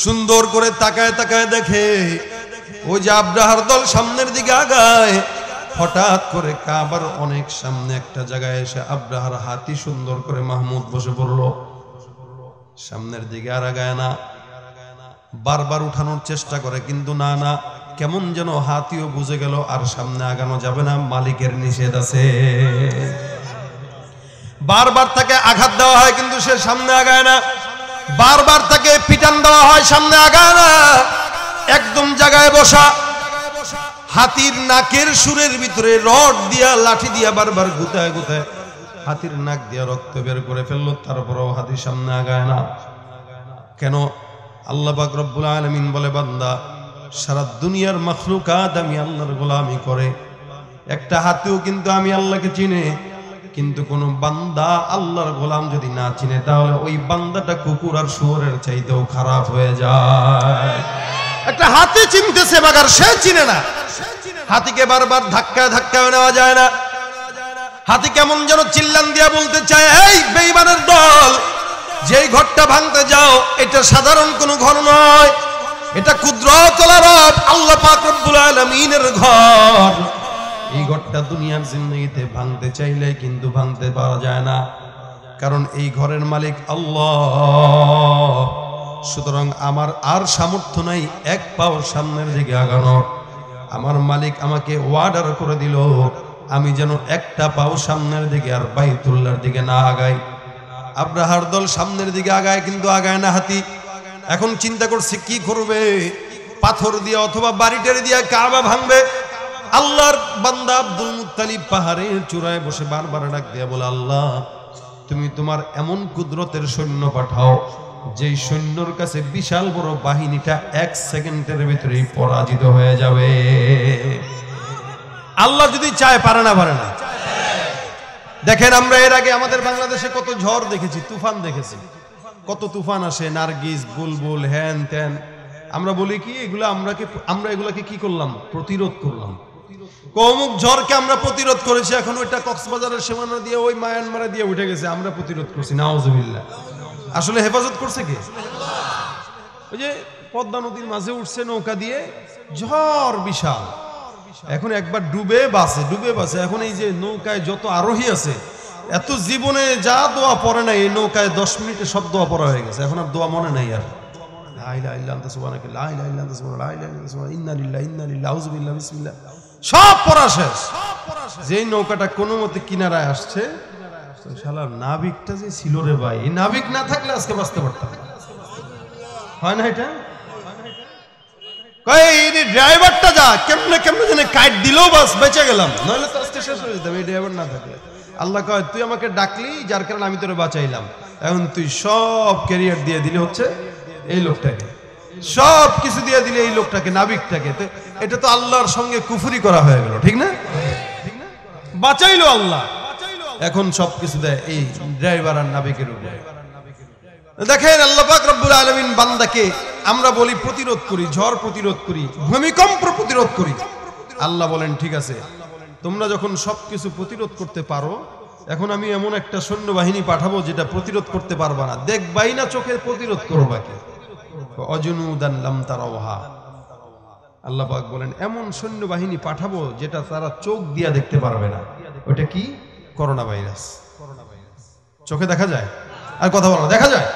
সুন্দর করে তাকায় তাকায় দেখে ওই যে আব্রাহার দল সামনের দিকে আগায়। হঠাৎ করে কাবার অনেক সামনে একটা জায়গায় এসে আব্রাহার হাতি সুন্দর করে মাহমুদ বসে পড়লো। সামনের দিকে আর আগায় না, বারবার উঠানোর চেষ্টা করে, কিন্তু না না, কেমন যেন হাতিও বুঝে গেল আর সামনে আগানো যাবে না, মালিকের নিষেধ আছে। বারবার তাকে আঘাত দেওয়া হয় কিন্তু সে সামনে আগায় না, বারবার তাকে পিটান দেওয়া হয়, সামনে আগায় না। একদম জায়গায় বসা, হাতির নাকের সুরের ভিতরে রড দিয়া লাঠি দিয়া বারবার গুতায় গুতায় হাতির নাক দিয়া রক্ত বের করে ফেললো, তারপরেও হাতির সামনে আগায় না। কেন? আল্লাহ পাক রব্বুল আলামিন বলে, বান্দা সারা দুনিয়ার মাখলুকাত আমি আল্লাহর গোলামি করে, একটা হাতিও কিন্তু আমি আল্লাহকে চিনে, কিন্তু কোন বান্দা আল্লাহর গোলাম যদি না চিনে তাহলে ওই বান্দাটা কুকুর আর শুয়োরের চাইতেও খারাপ হয়ে যায়। একটা হাতি চিনতেছে মাগার সে চিনে না। হাতিকে বারবার ধাক্কায় ধাক্কায় নেওয়া যায় না। হাতি কেমন যেন চিল্লান দিয়া বলতে চায়, এই বেঈমানের দল, যেই ঘরটা ভাঙতে যাও এটা সাধারণ কোনো ঘর নয়, এটা কুদরতুল রব আল্লাহ পাক রব্বুল আলামিনের ঘর। এই ঘরটা দুনিয়ার জিন্দেগিতে ভাঙতে চাইলে কিন্তু ভাঙতে পারা যায় না, কারণ এই ঘরের মালিক আল্লাহ। সুতরাং আমার আর সামর্থ্য নাই এক পাও সামনের দিকে আগানো। আমার মালিক আমাকে ওয়ার্ডার করে দিল আমি যেন একটা পাও সামনের দিকে আর বাইতুল্লাহর দিকে না আগাই। আব্রাহার দল সামনের দিকে আগায়, কিন্তু আগায় না হাতি। এখন চিন্তা করছে কি করবে, পাথর দিয়ে অথবা বাড়িটারি দিয়ে কাবা ভাঙবে। আল্লাহর বান্দা আব্দুল মুত্তালিব পাহাড়ের চূড়ায় বসে বারবার ডাক দিয়া বলে, আল্লাহ তুমি তোমার এমন কুদরতের সৈন্য পাঠাও যেই সৈন্যর কাছে বিশাল বড় বাহিনীটা 1 সেকেন্ডের ভিতরেই পরাজিত হয়ে যাবে। আল্লাহ যদি চায়, পারে না? পারে না। দেখেন আমরা এর আগে আমাদের বাংলাদেশে কত ঝড় দেখেছি, তুফান দেখেছি, কত তুফান আসে, নার্গিস, বুলবুল, হ্যান ত্যান। আমরা বলি কি আমরা এগুলাকে কি করলাম? প্রতিরোধ করলাম। কৌমুক ঝড়কে আমরা প্রতিরোধ করেছি, এখন ওইটা কক্সবাজারের সীমানা দিয়ে ওই মায়ানমারে দিয়ে উঠে গেছে, আমরা প্রতিরোধ করছি। নাউজুবিল্লাহ। আসলে হেফাজত করছে কে? ওই যে পদ্মা নদীর মাঝে উঠছে নৌকা দিয়ে, ঝড় বিশাল, এখন একবার ডুবে বাসে। এখন এই যে নৌকায় যত আরোহী আছে, এত জীবনে যা দোয়া পড়ে নাই এই নৌকায় 10 মিনিটে সব দোয়া পড়া হয়ে গেছে। এখন আর দোয়া মনে নাই। আর লা ইলাহা ইল্লা আনতা সুবহানাকা লা ইলাহা ইল্লা আনতা সুবহানাকা লা ইলাহা ইল্লা আনতা সুবহানাকা ইন্না লিল্লাহি ইন্না ইলাইহি আউযু বিল্লাহি বিসমিল্লাহ, সব পড়া শেষ। যেই নৌকাটা কোনো মতে কিনারায় আসছে, শালার নাবিকটা যে ছিল রে ভাই, এই নাবিক না থাকলে আজকে বাঁচতে পারতাম না। হয় না এটা? ড্রাইভারটা যা কেমনে জানে কাট দিলেও বাস বেঁচে গেলাম, নাহলে তো আজকে শেষ হয়ে যেতাম এই ড্রাইভার না থাকলে। আল্লাহ কয় তুই আমাকে ডাকলি, যার কারণে আমি তোরে বাঁচাইলাম। এখন তুই সব ক্যারিয়ার দিয়ে দিলে হচ্ছে এই লোকটাকে, সব কিছু দিয়ে দিলে এই লোকটাকে, নাবিকটাকে। এটা তো আল্লাহর সঙ্গে কুফরি করা হয়ে গেল, ঠিক না? বাঁচাইলো আল্লাহ, এখন সবকিছু দেয় এই ড্রাইভার আর নাবিকের উপরে। দেখেন আল্লাহ পাক রব্বুল আলামিন বান্দাকে, আমরা বলি প্রতিরোধ করি, ঝড় প্রতিরোধ করি, ভূমিকম্প প্রতিরোধ করি। আল্লাহ বলেন ঠিক আছে, তোমরা যখন সবকিছু প্রতিরোধ করতে পারো, এখন আমি এমন একটা সৈন্যবাহিনী পাঠাবো যেটা প্রতিরোধ করতে পারবা না, দেখবাই না চোখে, প্রতিরোধ করবা কি? অজনুদান লাম তারাওহা। আল্লাহ পাক বলেন এমন সৈন্যবাহিনী পাঠাবো যেটা তারা চোখ দিয়া দেখতে পারবে না। ওটা কি? Corona virus. চোখে দেখা যায় আর কথা বলো, দেখা যায়?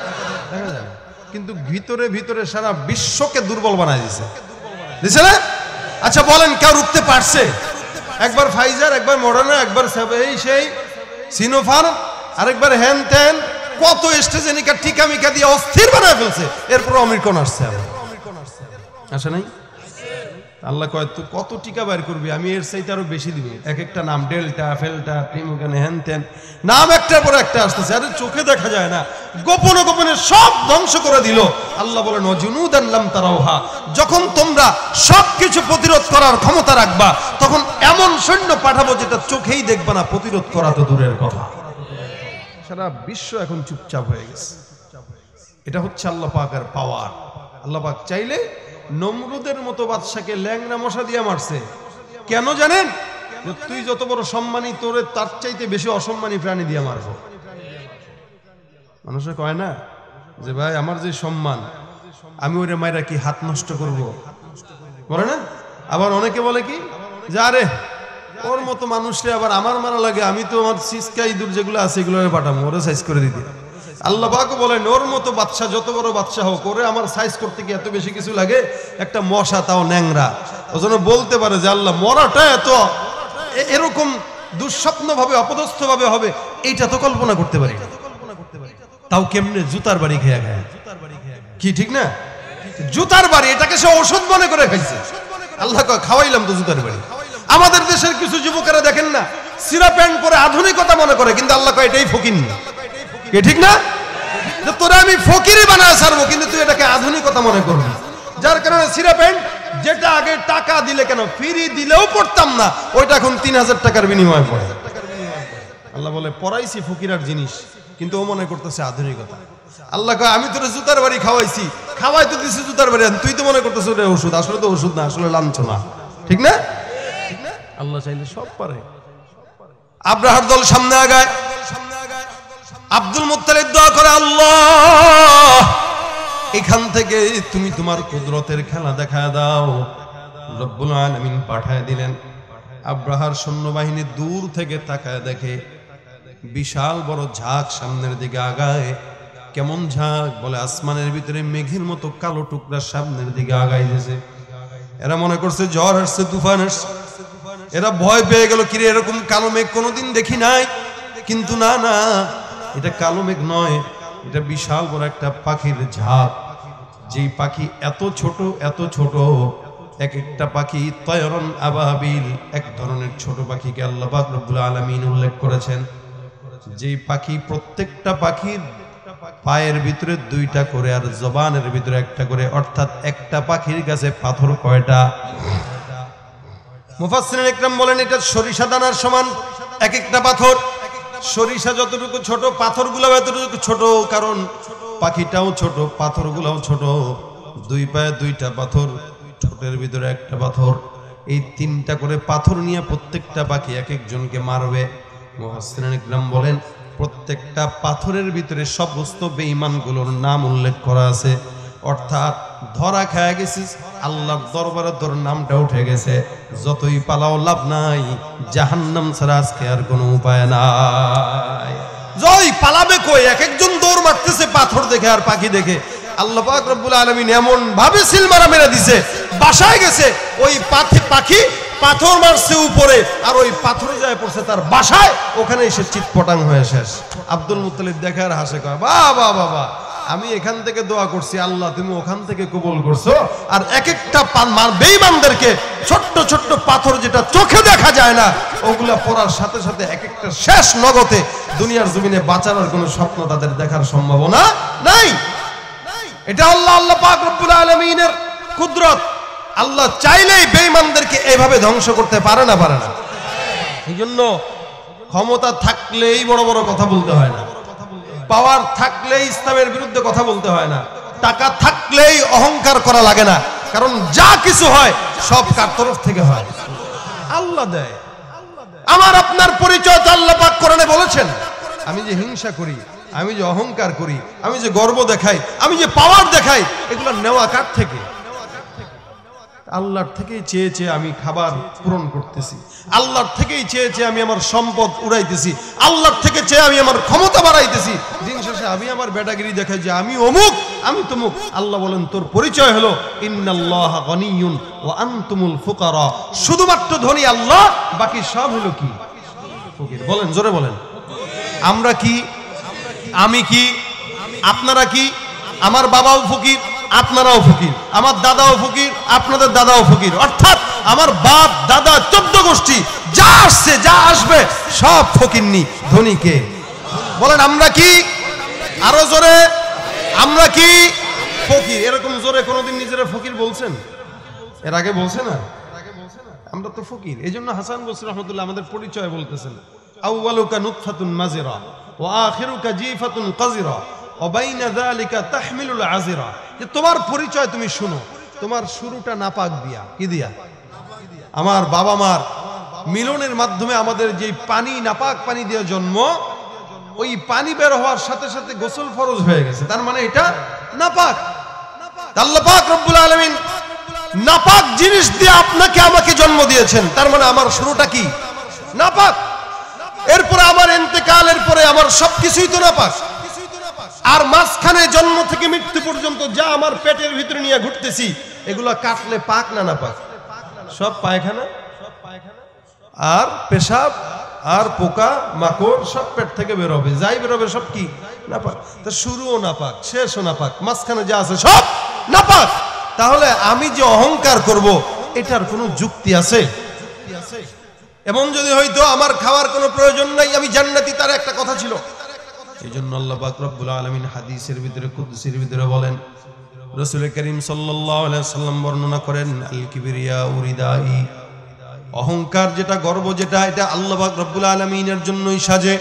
দেখা যায়, কিন্তু ভিতরে ভিতরে সারা বিশ্বকে দুর্বল বানায় দিছে না? আচ্ছা বলেন, কেউ রুখতে পারছে? একবার ফাইজার, একবার মডার্না, একবার সেই সিনোফার্ম, আরেকবার হ্যান ত্যান, কত স্ট্রাজেনিকা টিকা মিকা দিয়ে অস্থির বানায় ফেলছে। এরপর অমিক্রন আসছে, আসে নাই? আল্লাহ কয় তুই কত টিকা বাইর করবি, আমি এর চাইতে আরো বেশি দিব। এক একটা নাম, ডেল্টা, ফেল্টা, প্রিমোকেন, হ্যান ত্যান, নাম একটার পর একটা আসতেছে। আরে চোখে দেখা যায় না, গোপনে গোপনে সব ধ্বংস করে দিল। আল্লাহ বলেন ওয়াজুনুদান লাম তারাওহা, যখন তোমরা সবকিছু প্রতিরোধ করার ক্ষমতা রাখবা, তখন এমন সৈন্য পাঠাবো যেটা চোখেই দেখবা না, প্রতিরোধ করা তো দূরের কথা। সারা বিশ্ব এখন চুপচাপ হয়ে গেছে। এটা হচ্ছে আল্লাহ পাকের পাওয়ার। আল্লাহ পাক চাইলে নমরুদের মতো বাদশাকে ল্যাংড়া মশা দিয়ে মারছে। কেন জানেন? তুই যত বড় সম্মানী, তোরে তার চাইতে বেশি অসম্মানী প্রাণী দিয়ে মারবো। মানুষে কয় না যে ভাই আমার যে সম্মান, আমি ওরে মাইরা কি হাত নষ্ট করব, বলে না? আবার অনেকে বলে কি যে আরে ওর মতো মানুষরে আবার আমার মারা লাগে, আমি তো আমার সিসকা ইঁদুর যেগুলো আছে এগুলো পাঠাবো, ওরে সাইজ করে দিতে। আল্লাহ পাক বলেন ওর মতো বাদশা, যত বড় বাদশা হোক, ওরে আমার সাইজ করতে কি এত বেশি কিছু লাগে? একটা মশা, তাও ন্যাংরা। ওজন্য বলতে পারে যে আল্লাহ মরাটা এত এরকম দুঃস্বপ্ন ভাবে, অপদস্থ ভাবে হবে, এইটা তো কল্পনা করতে পারি না। তাও কেমনে? জুতার বাড়ি খেয়ে খায় কি, ঠিক না? জুতার বাড়ি, এটাকে সে ওষুধ মনে করে খাইছে। আল্লাহ খাওয়াইলাম তো জুতার বাড়ি। আমাদের দেশের কিছু যুবকেরা দেখেন না, সিরা প্যান্ট পরে আধুনিকতা মনে করে, কিন্তু আল্লাহ কয় এটাই ফকির, ঠিক না? তোরা আমি ফকিরই বানায় ছাড়বো, কিন্তু তুই এটাকে আধুনিকতা মনে করবি। যার কারণে সিরা প্যান্ট, যেটা আগে টাকা দিলে, কেন ফ্রি দিলেও পড়তাম না, ওইটা এখন 3000 টাকার বিনিময়ে পড়ে। আল্লাহ বলে পড়াইছি ফকিরার জিনিস, কিন্তু ও মনে করতেছে আধুনিকতা। আল্লাহ কয় আমি তোর জুতার বাড়ি খাওয়াইছি, খাওয়াই তো দিছি জুতার বাড়ি, তুই তো মনে করতেছ ওটা ওষুধ। আসলে তো ওষুধ না, আসলে লাঞ্ছনা, ঠিক না? আল্লাহ চাইলে সব পারে। আব্রাহার দল সামনে আগায়, আব্দুল মুত্তালিব দোয়া করে আল্লাহ এখান থেকে তুমি তোমার কুদরতের খেলা দেখায় দাও। রব্বুল আলামিন পাঠায় দিলেন। আব্রাহার সৈন্যবাহিনী দূর থেকে তাকায় দেখে বিশাল বড় ঝাঁক সামনের দিকে আগায়। কেমন ঝাঁক, বলে আসমানের ভিতরে মেঘের মতো কালো টুকরা সামনের দিকে আগাইতেছে। এরা মনে করছে ঝড় আসছে, তুফান আসছে। এরা ভয় পেয়ে গেল, কিরে এরকম কালো মেঘ কোনোদিন দেখি নাই। কিন্তু না না, এটা কালো মেঘ নয়, এটা বিশাল বড় একটা পাখির ঝাঁক। যেই পাখি এত ছোট এত ছোট, এক একটা পাখি তয়রন আবাবিল, এক ধরনের ছোট পাখিকে আল্লাহ পাক রব্বুল আলামিন উল্লেখ করেছেন। যেই পাখি প্রত্যেকটা পাখির পায়ের ভিতরে দুইটা করে আর জবানের ভিতরে একটা করে, অর্থাৎ একটা পাখির কাছে পাথর কয়টা? মুফাসসিরিন ইকরাম বলেন এটা সরিষা দানার সমান এক একটা পাথর। সরিষা যতটুকু ছোট, পাথরগুলো এতটুকু ছোট, কারণ পাখিটাও ছোট, পাথরগুলোও ছোট। দুই পায়ে দুইটা পাথর, ঠোঁটের ভিতরে একটা পাথর। এই তিনটা করে পাথর নিয়ে প্রত্যেকটা পাখি এক একজনকে মারবে। মুফাসসিরিন ইকরাম বলেন প্রত্যেকটা পাথরের ভিতরে সমস্ত বেঈমানগুলোর নাম উল্লেখ করা আছে। অর্থাৎ ধরা খায় গেছিস, আল্লাহর দরবারে তোর নামটা উঠে গেছে। যতই পালাও লাভ নাই, জাহান্নাম ছাড়া আজকে আর কোনো উপায় নাই। জয় পালাবে কই? এক একজন দৌড় মারতেছে পাথর দেখে আর পাখি দেখে। আল্লাহ পাক রব্বুল আলামিন এমন ভাবে সিল মারা মেরে দিছে, বাসায় গেছে ওই পাখি পাথর মারছে উপরে, আর ওই পাথর যায় পড়ছে তার বাসায়, ওখানে এসে চিৎপটাং হয়ে শেষ। আব্দুল মুত্তালিব দেখে আর হাসে, কয় বাবা বাবা, আমি এখান থেকে দোয়া করছি, আল্লাহ তুমি ওখান থেকে কবুল করছো। আর এক একটা বেঈমানদেরকে ছোট্ট ছোট্ট পাথর যেটা চোখে দেখা যায় না, ওগুলা পড়ার সাথে সাথে এক একটা শেষ নগদে দুনিয়ার জমিনে বাঁচানোর কোনো স্বপ্ন তাদের দেখার সম্ভাবনা নাই। এটা আল্লাহ পাক রব্বুল আলামিনের কুদরত। আল্লাহ চাইলেই বেঈমানদেরকে এইভাবে ধ্বংস করতে পারে না, পারে না। এই জন্য ক্ষমতা থাকলেই বড় বড় কথা বলতে হয় না, পাওয়ার থাকলেই ইসলামের বিরুদ্ধে কথা বলতে হয় না, টাকা থাকলেই অহংকার করা লাগে না। কারণ যা কিছু হয় সব কার তরফ থেকে হয়? আল্লাহ দেয়। আমার আপনার পরিচয় তো আল্লাহ পাক কোরআনে বলেছেন। আমি যে হিংসা করি, আমি যে অহংকার করি, আমি যে গর্ব দেখাই, আমি যে পাওয়ার দেখাই, এগুলো নেওয়া কার থেকে? আল্লাহর থেকেই চেয়ে চেয়ে আমি খাবার পূরণ করতেছি, আল্লাহর থেকেই চেয়ে চেয়ে আমি আমার সম্পদ উড়াইতেছি, আল্লাহর থেকে চেয়ে আমি আমার ক্ষমতা বাড়াইতেছি। দিন শেষে আমি আমার বেটাগিরি দেখাই যে আমি অমুক, আমি তমুক। আল্লাহ বলেন তোর পরিচয় হলো ইন্নাল্লাহা গনিয়্যুন ওয়া আনতুমুল ফুকারা। শুধুমাত্র ধনী আল্লাহ, বাকি সব হলো কি? ফকির। বলেন, জোরে বলেন। আমরা কি? আমি কি? আপনারা কি? আমার বাবাও ফকির, আপনারাও ফকির, আমার দাদাও ফকির, আপনাদের দাদাও ফকির। অর্থাৎ আমার বাপ দাদা 14 গোষ্ঠী যা আসছে যা আসবে সব ফকিরনি। ধনী কে? বলেন আমরা কি? আরো জোরে, আমরা কি ফকির? এরকম জোরে কোনোদিন নিজেরা ফকির বলছেন? এর আগে বলছে না? আমরা তো ফকির। এই জন্য হাসান বসরি রহমতুল্লাহ আমাদের পরিচয় বলতেছেন, আউয়ালুকা নুতফাতুন মাজিরা ওয়া আখিরুকা জিফাতুন কাজিরা ওয়া বাইনা যালিকা তাহমিলুল আজিরা। যে তোমার পরিচয় তুমি শুনো, তোমার শুরুটা নাপাক দিয়া। কি দিয়া? আমার বাবা মার মিলনের মাধ্যমে আমাদের যে পানি, নাপাক পানি দিয়ে জন্ম, ওই পানি বের হওয়ার সাথে সাথে গোসল ফরজ হয়ে গেছে, তার মানে এটা নাপাক। আল্লাহ পাক রব্বুল আলামিন নাপাক জিনিস দিয়ে আপনাকে আমাকে জন্ম দিয়েছেন, তার মানে আমার শুরুটা কি? নাপাক। এরপরে আমার ইন্তেকালের পরে আমার সবকিছুই তো নাপাক। আর মাঝখানে জন্ম থেকে মৃত্যু পর্যন্ত যা আমার পেটের ভিতরে নিয়ে ঘুরতেছি, এগুলো কাটলে পাক না নাপাক? সব পায়খানা আর পেশাব আর পোকা মাকড় সব পেট থেকে বেরোবে, যাই বেরোবে সব কি? নাপাক। তা শুরুও নাপাক, শেষও নাপাক, মাঝখানে যা আছে সব নাপাক। তাহলে আমি যে অহংকার করব, এটার কোনো যুক্তি আছে? এমন যদি হইতো আমার খাওয়ার কোনো প্রয়োজন নাই, আমি জান্নাতি, তার একটা কথা ছিল। এই জন্য আল্লাহ পাক রব্বুল আলামিন হাদিসের ভিতরে, কুদসির ভিতরে বলেন, রাসূল করিম সাল্লাল্লাহু আলাইহি ওয়াসাল্লাম বর্ণনা করেন, আল কিবরিয়া উরিদাই, অহংকার যেটা, গর্ব যেটা, এটা আল্লাহ পাক রব্বুল আলামিনের জন্যই সাজে।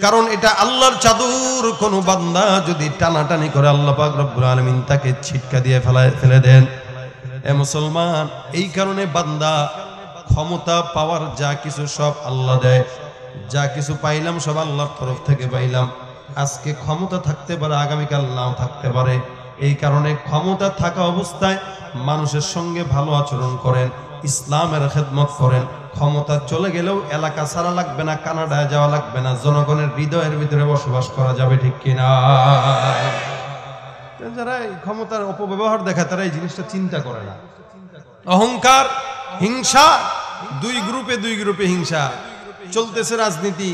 কারণ এটা আল্লাহর চাদর। কোন বান্দা যদি টানাটানি করে, আল্লাহ পাক রব্বুল আলামিন তাকে ছিটকা দিয়ে ফেলে দেন। এ মুসলমান, এই কারণে বান্দা ক্ষমতা, পাওয়ার যা কিছু সব আল্লাহ দেয়। যা কিছু পাইলাম সব আল্লাহর তরফ থেকে পাইলাম। আজকে ক্ষমতা থাকতে পারে, আগামীকাল নাও থাকতে পারে। এই কারণে ক্ষমতা থাকা অবস্থায় মানুষের সঙ্গে ভালো আচরণ করেন, ইসলামের খেদমত করেন, ক্ষমতা চলে গেলেও এলাকা ছাড়া লাগবে না, কানাডায় যাওয়া লাগবে না, জনগণের হৃদয়ের ভিতরে বসবাস করা যাবে, ঠিক কিনা? যারা এই ক্ষমতার অপব্যবহার দেখায় তারা এই জিনিসটা চিন্তা করে না। অহংকার, হিংসা, দুই গ্রুপে হিংসা চলতেছে। রাজনীতি,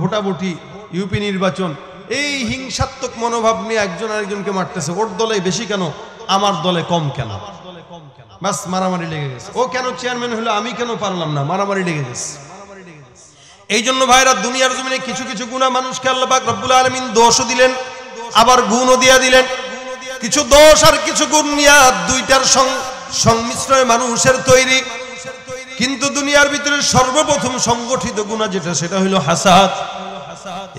ভোটাভুটি, ইউপি নির্বাচন, এই হিংসাত্মক মনোভাব নিয়ে একজন আরেকজনকে মারতেছে। ওর দলে বেশি কেন, আমার দলে কম কেন, বাস মারামারি লেগে গেছে। ও কেন চেয়ারম্যান হলো, আমি কেন পারলাম না, মারামারি লেগে গেছে। এই জন্য ভাইরা, দুনিয়ার জমিনে কিছু কিছু গুনাহ মানুষকে আল্লাহ পাক রব্বুল আলামিন দোষও দিলেন, আবার গুণও দিয়া দিলেন। কিছু দোষ আর কিছু গুণ নিয়ে দুইটার সংমিশ্রণে মানুষের তৈরি। কিন্তু দুনিয়ার ভিতরে সর্বপ্রথম সংগঠিত গুনাহ যেটা, সেটা হলো হাসাদ।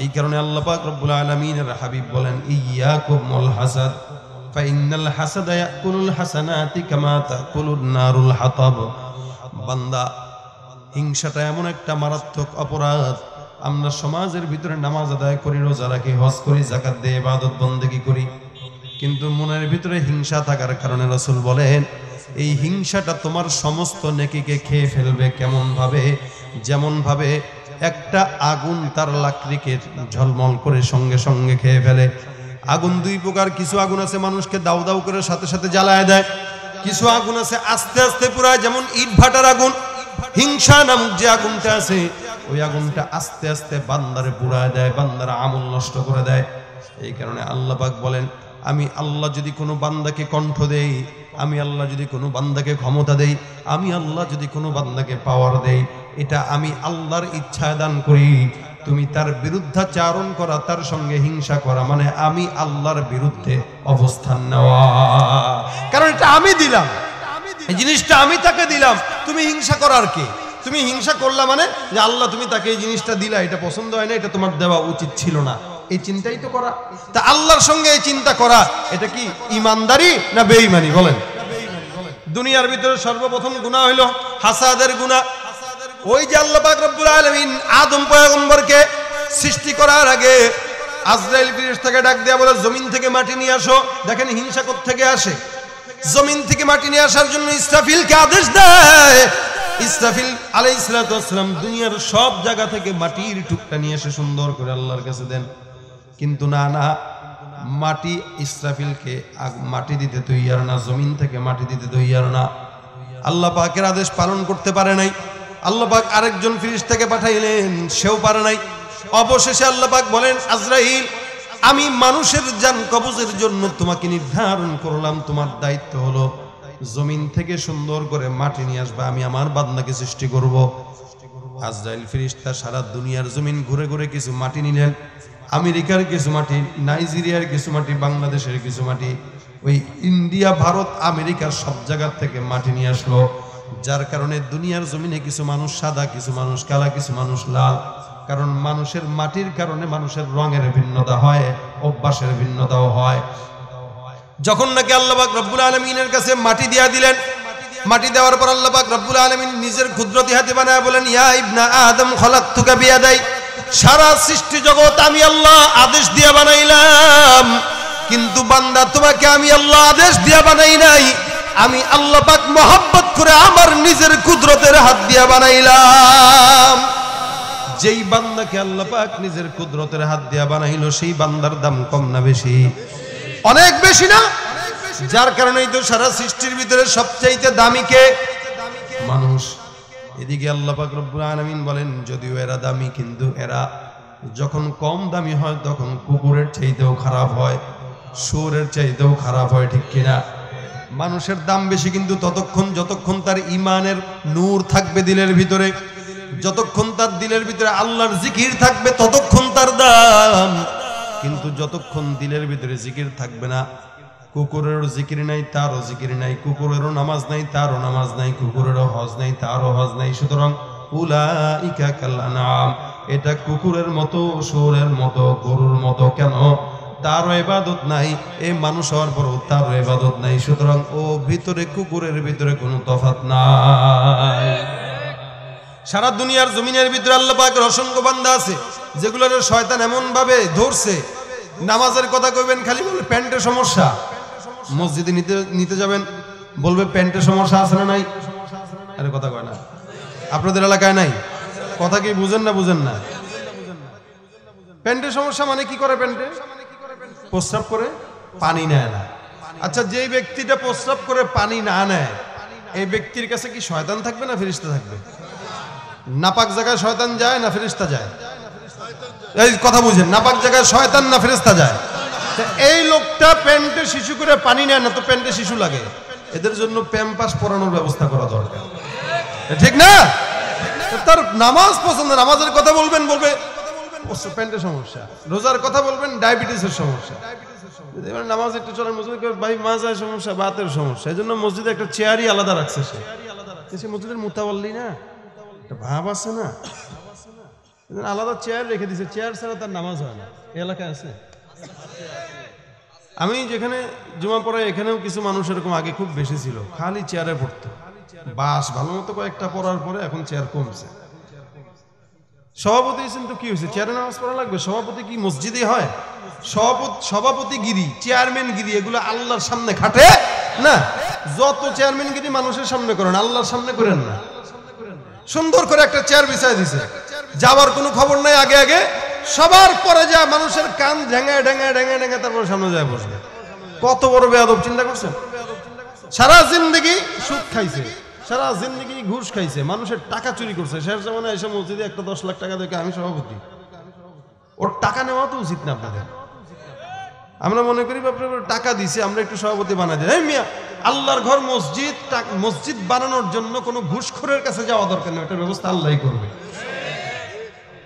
এই কারণে আল্লাহ পাক রব্বুল আলামিনের হাবিব বলেন, ইয়াকুমুল হাসাদ ফাইন্নাল হাসাদা ইয়াকুলুল হাসানাতি কামা তাকুলুন নারুল হাতাব। বান্দা, হিংসাটা এমন একটা মারাত্মক অপরাধ। আমরা সমাজের ভিতরে নামাজ আদায় করি, রোজা রাখি, হজ করি, যাকাত দিয়ে ইবাদত বন্দেগী করি, কিন্তু মনের ভিতরে হিংসা থাকার কারণে রাসূল বলেন, এই হিংসাটা তোমার সমস্ত নেকিকে খেয়ে ফেলবে। কেমন ভাবে? যেমন ভাবে একটা আগুন তার লাকড়িকে ঝলমল করে সঙ্গে সঙ্গে খেয়ে ফেলে। আগুন দুই প্রকার, কিছু আগুন আছে মানুষকে দাউ দাউ করে সাথে সাথে জ্বালায় দেয়, কিছু আগুন আছে আস্তে আস্তে পুরায়, যেমন ইট ভাটার আগুন। হিংসা নামক যে আগুনটা আছে, ওই আগুনটা আস্তে আস্তে বান্দারে পুড়ায় দেয়, বান্দার আমল নষ্ট করে দেয়। এই কারণে আল্লাহ পাক বলেন, আমি আল্লাহ যদি কোনো বান্দাকে কণ্ঠ দেই, আমি আল্লাহ যদি কোনো বান্দাকে ক্ষমতা দেই, আমি আল্লাহ যদি কোনো বান্দাকে পাওয়ার দেই, এটা আমি আল্লাহর ইচ্ছায় দান করি। তুমি তার বিরুদ্ধাচারণ করা, তার সঙ্গে হিংসা করা, মানে আমি আল্লাহর বিরুদ্ধে অবস্থান নেওয়া। কারণ এটা আমি দিলাম, এই জিনিসটা আমি তাকে দিলাম, তুমি হিংসা করার কে? তুমি হিংসা করলা মানে যে আল্লাহ তুমি তাকে এই জিনিসটা দিলা, এটা পছন্দ হয় না, এটা তোমার দেওয়া উচিত ছিল না, এই চিন্তাই তো করা। তা আল্লাহর সঙ্গে এই চিন্তা করা, এটা কি ইমানদারি না বেঈমানি বলেন? দুনিয়ার ভিতরে সর্বপ্রথম গুনাহ হইল হাসাদের গুনাহ। ওই যে আল্লাহ পাক রব্বুল আলামিন আদম পয়গম্বরকে সৃষ্টি করার আগে আজরাইল ফেরেশতাকে ডাক দেয়া বলে, জমিন থেকে মাটি নিয়ে আসো। দেখেন হিংসা কোথা থেকে আসে। জমিন থেকে মাটি নিয়ে আসার জন্য ইসরাফিলকে আদেশ দেয়। ইসরাফিল আলাইহিস সালাতু ওয়াস সালাম দুনিয়ার সব জায়গা থেকে মাটির টুকরা নিয়ে এসে সুন্দর করে আল্লাহর কাছে দেন। কিন্তু না, মাটি ইসরাফিলকে মাটি দিতে তৈয়ার না, জমিন থেকে মাটি দিতে তৈয়ার না। আল্লাহ পাকের আদেশ পালন করতে পারে নাই। আল্লাহ পাক আরেকজন ফেরেশতাকে পাঠাইলেন, সেও পারে নাই। অবশেষে আল্লাহ পাক বলেন, আজরাইল, আমি মানুষের জান কবজের জন্য তোমাকে নির্ধারণ করলাম, তোমার দায়িত্ব হলো জমিন থেকে সুন্দর করে মাটি নিয়ে আসবা, আমি আমার বান্দাকে সৃষ্টি করব। আজরাইল ফেরেশতা সারা দুনিয়ার জমিন ঘুরে ঘুরে কিছু মাটি নিলেন। আমেরিকার কিছু মাটি, নাইজেরিয়ার কিছু মাটি, বাংলাদেশের কিছু মাটি, ওই ইন্ডিয়া, ভারত, আমেরিকার সব জায়গার থেকে মাটি নিয়ে আসলো। যার কারণে দুনিয়ার জমিনে কিছু মানুষ সাদা, কিছু মানুষ কালা, কিছু মানুষ লাল। কারণ মানুষের মাটির কারণে মানুষের রঙের ভিন্নতা হয়, অভ্যাসের ভিন্নতাও হয়। যখন নাকি আল্লাহ পাক রব্বুল আলামিনের কাছে মাটি দিয়া দিলেন, মাটি দেওয়ার পর আল্লাহ পাক রব্বুল আলামিন নিজের কুদরতি হাতে বানায় বলেন, ইয়া ইবনা আদম খলাকতুকা বিয়াদাই, সারা সৃষ্টি জগৎ আমি আল্লাহ আদেশ দিয়ে বানাইলাম, কিন্তু বান্দা তোমাকে আমি আল্লাহ আদেশ দিয়ে বানাই নাই, আমি আল্লাহ পাক মহব্বত করে আমার নিজের কুদরতের হাত দিয়ে বানাইলাম। যেই বান্দাকে আল্লাহ পাক নিজের কুদরতের হাত দিয়ে বানাইলো, সেই বান্দার দাম কম না বেশি? অনেক বেশি না? যার কারণেই তো সারা সৃষ্টির ভিতরে সবচাইতে দামি কে? মানুষ। এদিকে আল্লাহ পাক রব্বুল আলামিন বলেন, যদিও এরা দামি, কিন্তু এরা যখন কম দামি হয় তখন কুকুরের চাইতেও খারাপ হয়, শুয়োরের চাইতেও খারাপ হয়, ঠিক কিনা? মানুষের দাম বেশি কিন্তু ততক্ষণ যতক্ষণ তার ঈমানের নূর থাকবে দিলের ভিতরে, যতক্ষণ তার দিলের ভিতরে আল্লাহর জিকির থাকবে ততক্ষণ তার দাম। কিন্তু যতক্ষণ দিলের ভিতরে জিকির থাকবে না, কুকুরেরও জিকির নাই, তারও জিকির নাই, কুকুরেরও নামাজ নাই, তারও নামাজ নাই, কুকুরেরও হজ নাই, তারও হজ নাই। সুতরাং উলাইকা কাল আনআম, এটা কুকুরের মতো, শুয়োরের মতো, গরুর মতো। কেন? তারও ইবাদত নাই, এই মানুষ হওয়ার পরও তারও ইবাদত নাই। সুতরাং ও ভিতরে, কুকুরের ভিতরে কোনো তফাৎ নাই। সারা দুনিয়ার জমিনের ভিতরে আল্লাহ পাকের অসংখ্য বান্দা আছে যেগুলোর শয়তান এমন ভাবে ধরছে, নামাজের কথা কইবেন খালি বলে প্যান্টের সমস্যা। মসজিদে নিতে যাবেন, বলবে প্যান্টের সমস্যা আছে না নাই? আরে কথা কয় না। আপনাদের এলাকায় নাই? কথা কি বুঝেন না বুঝেন না? প্যান্টের সমস্যা মানে কি করে? প্যান্টে প্রস্রাব করে পানি নেয় না। আচ্ছা, যেই ব্যক্তিটা প্রস্রাব করে পানি না নেয়, এই ব্যক্তির কাছে কি শয়তান থাকবে না ফেরেশতা থাকবে? নাপাক জায়গায় শয়তান যায় না ফেরেশতা যায়? এই কথা বুঝেন, নাপাক জায়গায় শয়তান না ফেরেশতা যায়? এই লোকটা প্যান্টে শিশু করে পানি নেয় না, তো প্যান্টে শিশু লাগে। এদের জন্য প্যাম্পাস পরানোর ব্যবস্থা করা দরকার, ঠিক না? তার নামাজ পছন্দ, নামাজের কথা বলবেন, বলবে প্যান্টের সমস্যা। রোজার কথা বলবেন, ডায়াবেটিসের সমস্যা। এবার নামাজ একটু চলেন, ভাই মাজায় সমস্যা, বাতের সমস্যা। এই জন্য মসজিদে একটা চেয়ারই আলাদা রাখছে। সে মসজিদের মুতাওয়াল্লি না, একটা ভাব আছে না, আলাদা চেয়ার রেখে দিছে। চেয়ার ছাড়া তার নামাজ হয় না। এলাকায় আছে। আমি যেখানে জুমা পড়াই, এখানেও কিছু মানুষ এরকম আগে খুব বেশি ছিল, খালি চেয়ারে পড়তো। বাস ভালো মতো কয়েকটা পড়ার পরে এখন চেয়ার কমছে। সভাপতি কিন্তু কি হয়েছে? চেয়ারে নামাজ পড়া লাগবে? সভাপতি কি মসজিদে হয়? সভাপতি গিরি, চেয়ারম্যান গিরি, এগুলো আল্লাহর সামনে খাটে না। যত চেয়ারম্যান গিরি মানুষের সামনে করেন, আল্লাহর সামনে করেন না। সুন্দর করে একটা চেয়ার বিছাই দিছে, যাবার কোনো খবর নাই। আগে আগে সবার পরে যা মানুষের কান ঢেঙায় ঢেঙায় ঢেঙায় ঢেঙায় তারপর সামনে যায় বসবে। কত বড় বেয়াদব, চিন্তা করছেন? সারা জিন্দগি সুদ খাইছে, সারা জিন্দগি ঘুষ খাইছে, মানুষের টাকা চুরি করছে। শেষ জামানায় এসে মসজিদে একটা 10 লাখ টাকা দেখে আমি সভাপতি। ওর টাকা নেওয়া তো উচিত না আপনাদের। আমরা মনে করি টাকা দিছে, আমরা একটু সভাপতি বানাই দিই। এই মিয়া, আল্লাহর ঘর মসজিদ, মসজিদ বানানোর জন্য কোনো ঘুষখোরের কাছে যাওয়া দরকার নেই, এটার ব্যবস্থা আল্লাহই করবে।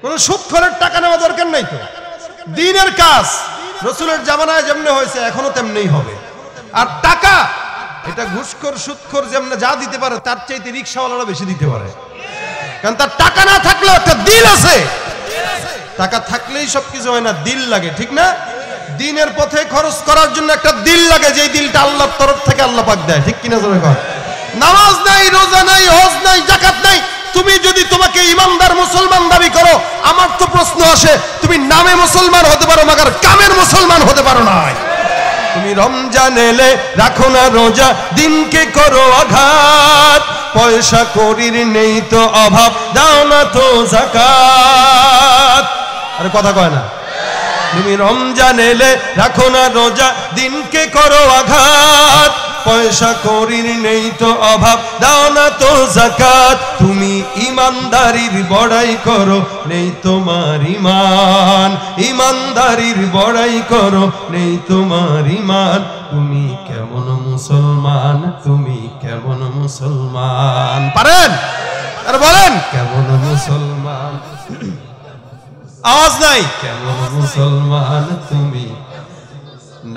কোনো সুদখোরের টাকা নেওয়া দরকার নাই। তো দ্বীনের কাজ রাসূলের জামানায় যেমনি হয়েছে এখনো তেমনিই হবে। আর টাকা, এটা ঘুষখোর সুদখোর যেমনি যা দিতে পারে, তার চাইতে রিকশাওয়ালারা বেশি দিতে পারে। কারণ তার টাকা না থাকলেও একটা দিল আছে। টাকা থাকলেই সবকিছু হয় না, দিল লাগে, ঠিক না? দ্বীনের পথে খরচ করার জন্য একটা দিল লাগে, যে দিলটা আল্লাহর তরফ থেকে আল্লাহ পাক দেয়, ঠিক কিনা? জোরে কর। নামাজ নাই, রোজা নাই, হজ নাই, যাকাত নাই, তুমি যদি তোমাকে ইমানদার মুসলমান দাবি করো, আমার তো প্রশ্ন আসে, তুমি নামে মুসলমান হতে পারো, মাগার কামের মুসলমান হতে পারো না। তুমি রমজান এলে রাখো না রোজা, দিনকে করো আঘাত, পয়সা করির নেই তো অভাব, দাও না তো যাকাত। আরে কথা কয় না? তুমি রমজান এলে রাখো না রোজা, দিনকে করো আঘাত, পয়সা করির নেই তো অভাব, দাও না তো যাকাত। তুমি ইমানদারির বড়াই করো, নেই তোমার ঈমান, ইমানদারির বড়াই করো, নেই তোমার ঈমান। তুমি কেমন মুসলমান, তুমি কেমন মুসলমান? পারেন? আর বলেন কেমন মুসলমান? আওয়াজ নাই। কেমন মুসলমান তুমি?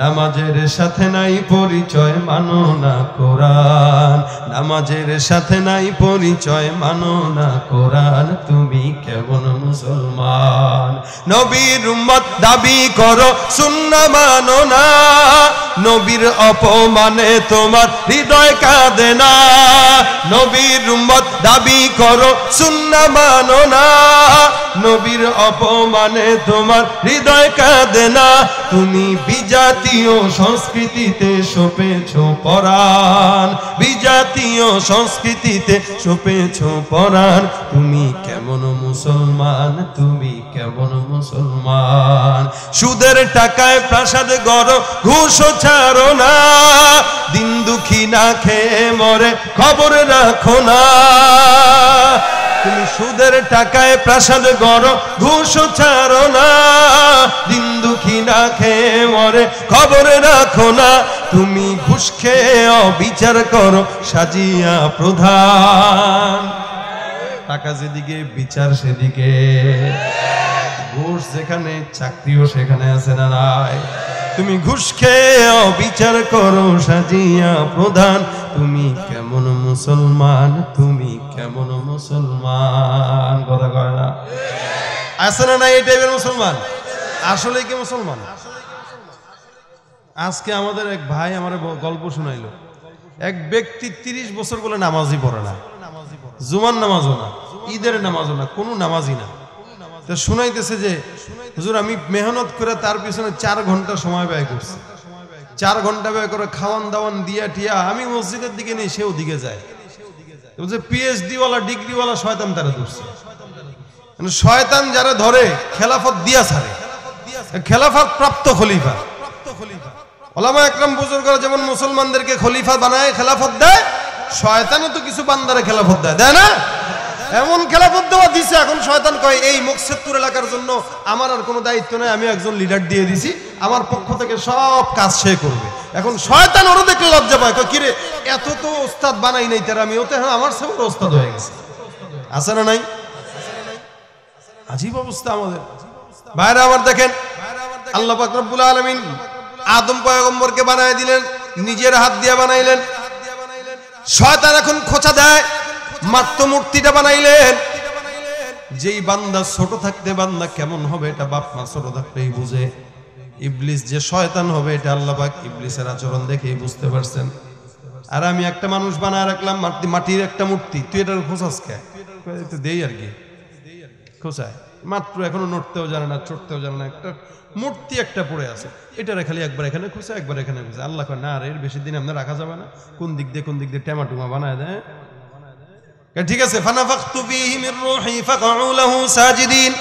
নামাজের সাথে নাই পরিচয়, মানো না কোরআন, নামাজের সাথে নাই পরিচয়, মানো না কোরআন। তুমি কেমন মুসলমান? নবীর উম্মত দাবি করো, সুন্নাহ মানো না, নবীর অপমানে তোমার হৃদয় কাঁদে না। নবীর উম্মত দাবি করো, সুন্নাহ মানো না, নবীর অপমানে তোমার হৃদয় কাঁদে না। তুমি বিজাতীয় সংস্কৃতিতে সপেছ পরাণ, বিজাতীয় সংস্কৃতিতে সপেছ পরাণ। তুমি কেমন মুসলমান, তুমি কেমন মুসলমান? সুদের টাকায় প্রাসাদ গড়ো, ঘুষ ছাড়ো না, দিন দুঃখী না খেয়ে মরে খবর রাখো না। তুমি সুদের টাকায় প্রাসাদ গড়ো, ঘুষ ছাড়ো না, দিন দুঃখী না খেয়ে মরে খবর রাখো না। তুমি ঘুষ খেয়ে অবিচার করো, সাজিয়া প্রধান। টাকা যেদিকে, বিচার সেদিকে। ঘুষ যেখানে, চাকরিও সেখানে আছে না নাই? তুমি ঘুষ খেয়ে অবিচার করো, সাজিয়া প্রধান। তুমি কেমন মুসলমান, তুমি কেমন মুসলমান? কথা কয় না? আছে না নাই এই টাইপের মুসলমান? আসলে কি মুসলমান? আজকে আমাদের এক ভাই আমার গল্প শুনাইলো। এক ব্যক্তি 30 বছর বলে নামাজই পড়ে না, জুমার নামাজও না, ঈদের নামাজও না, কোনো নামাজই না। তো শুনাইতেছে যে হুজুর, আমি মেহনত করে তার পিছনে 4 ঘন্টা সময় ব্যয় করছি, 4 ঘন্টা ব্যয় করে খাওয়ান দাওয়ান দিয়া টিয়া আমি মসজিদের দিকে নেই, সেও দিকে যায়। যে পিএইচডি ওয়ালা ডিগ্রি ওয়ালা শয়তান তারা ধরছে। শয়তান যারা ধরে খেলাফত দিয়া ছাড়ে, খেলাফত প্রাপ্ত খলিফা। ওলামা একরাম বুজুর্গরা যেমন মুসলমানদেরকে খলিফা বানায়, খেলাফত দেয়, শয়তানও তো কিছু বান্দারে খেলাফত দেয়, দেয় না? এমন খেলাফত দেওয়া দিছে, এখন শয়তান কয় এই মুকসেদপুর এলাকার জন্য আমার আর কোনো দায়িত্ব নেই, আমি একজন লিডার দিয়ে দিছি, আমার পক্ষ থেকে সব কাজ সে করবে। এখন শয়তান ওরও দেখলে লজ্জা পায়, কয় কিরে এত তো ওস্তাদ বানাই নাই তারা, আমি ওতে আমার সে ওস্তাদ হয়ে গেছে। আছে না নাই? আজীব অবস্থা আমাদের। ভাইরা আমার দেখেন, আল্লাহ পাক রব্বুল আলামিন আদম পয়গম্বরকে বানায় দিলেন, নিজের হাত দিয়ে বানাইলেন। শয়তান এখন খোঁচা দেয়, মাত্র মূর্তিটা বানাইলেন। যেই বান্দা ছোট থাকতে বান্দা কেমন হবে এটা বাপ মা ছোট থাকতেই বুঝে। ইবলিস যে শয়তান হবে এটা আল্লাহ পাক ইবলিসের আচরণ দেখেই বুঝতে পারছেন। আর আমি একটা মানুষ বানায় রাখলাম, মাটির একটা মূর্তি, তুই এটার খোঁচাস কে? দেই আর কি খোঁচায়, মাত্র এখনো নড়তেও জানে না, চড়তেও জানে না, একটা মূর্তি একটা পড়ে আছে, এটারে খালি একবার এখানে খুঁজে একবার এখানে খুঁজে। আল্লাহ কয় না, আর এর বেশি দিন আমরা রাখা যাবে না, কোন দিক দিয়ে টেমাটুমা বানায় দেয়। ঠিক আছে, ফানাফাখতু ফীহি মির রূহি ফাকউ লাহু সাজিদিন।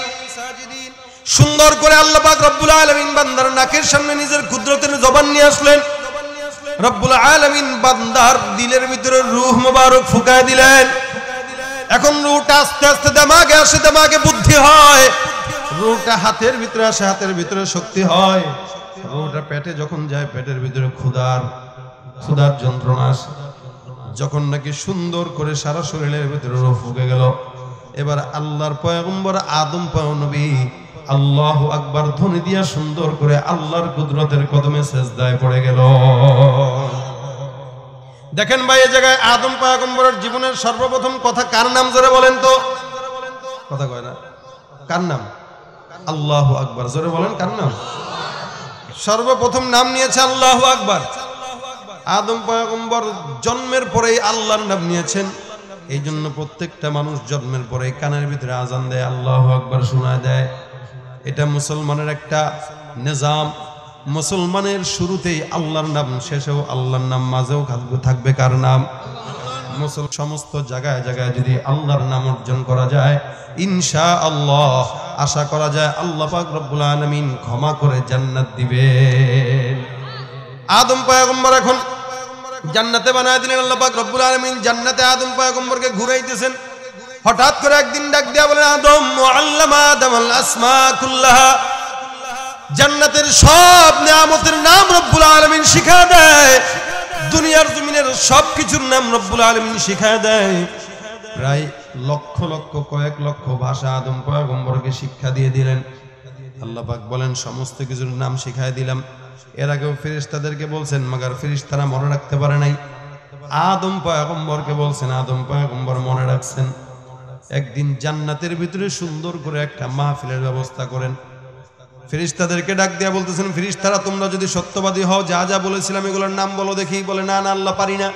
সুন্দর করে আল্লাহ পাক রব্বুল আলামিন বান্দার নাকের সামনে নিজের কুদরতের জবান নিয়ে আসলেন। রব্বুল আলামিন বান্দার দিলের ভিতরে রূহ মোবারক ফুঁকায় দিলেন। এখন রূহটা আস্তে আস্তে দিমাগে আসে, দিমাগে বুদ্ধি হয়। রূহটা হাতের ভিতরে আসে, হাতের ভিতরে শক্তি হয়। রূহটা পেটে যখন যায়, পেটের ভিতরে ক্ষুধার যন্ত্রণা আসে। যখন নাকি সুন্দর করে সারা শরীরের ভিতরে রূহ ফুঁকে গেল, এবার আল্লাহর পয়গম্বর আদম নবী আল্লাহু আকবার ধ্বনি দিয়া সুন্দর করে আল্লাহর কুদরতের কদমে সিজদায় পড়ে গেল। দেখেন ভাই, এই জায়গায় আদম পয়গম্বরের জীবনের সর্বপ্রথম কথা কার নাম জোরে বলেন তো? কথা কয় না, কার নাম? আল্লাহু আকবার, জোরে বলেন কার নাম? সর্বপ্রথম নাম নিয়েছে আল্লাহু আকবার। আদম পয়গম্বর জন্মের পরেই আল্লাহর নাম নিয়েছেন। এই জন্য প্রত্যেকটা মানুষ জন্মের পরে কানের ভিতরে আজান দেয়, আল্লাহু আকবার শোনায় দেয়। এটা মুসলমানের একটা নিজাম। মুসলমানের শুরুতেই আল্লাহর নাম, শেষেও আল্লাহর নাম, মাঝেও থাকবে কার নাম? সমস্ত জায়গায় জায়গায় যদি আল্লাহর নাম অর্জন করা যায়, ইনশাআল্লাহ আশা করা যায় আল্লাহ পাক রব্বুল আলামিন ক্ষমা করে জান্নাত দিবেন। আদম পয়গম্বর এখন জান্নাতে বানায় দিলেন আল্লাহ পাক রব্বুল আলামিন। জান্নাতে আদম পয়গম্বরকে ঘুরাইতেছেন। হঠাৎ করে একদিন ডাক দিয়া বলেন, আদম মুআল্লামা আদমাল আসমা কুল্লাহা। জান্নাতের সব নিয়ামতের নাম রব্বুল আলামিন শিখায় দেয়, দুনিয়ার জমিনের সব কিছুর নাম রব্বুল আলামিন শিখায় দেয়। প্রায় লক্ষ লক্ষ কয়েক লক্ষ ভাষা আদম পয়গম্বরকে শিক্ষা দিয়ে দিলেন। আল্লাহ পাক বলেন, সমস্ত কিছুর নাম শিখায় দিলাম। এর আগেও ফেরেশতাদেরকে বলছেন, মাগার ফেরেশতারা মনে রাখতে পারে নাই। আদম পয়গম্বরকে বলছেন, আদম পয়গম্বর মনে রাখছেন। একদিন জান্নাতের ভিতরে সুন্দর করে একটা মাহফিলের ব্যবস্থা করেন। ফেরেশতাদেরকে ডাক দিয়া বলতেছেন, ফেরেশতারা তোমরা যদি সত্যবাদী হও, যা যা বলেছিলাম এগুলোর নাম বলো দেখি। বলে, না না আল্লাহ পারি না।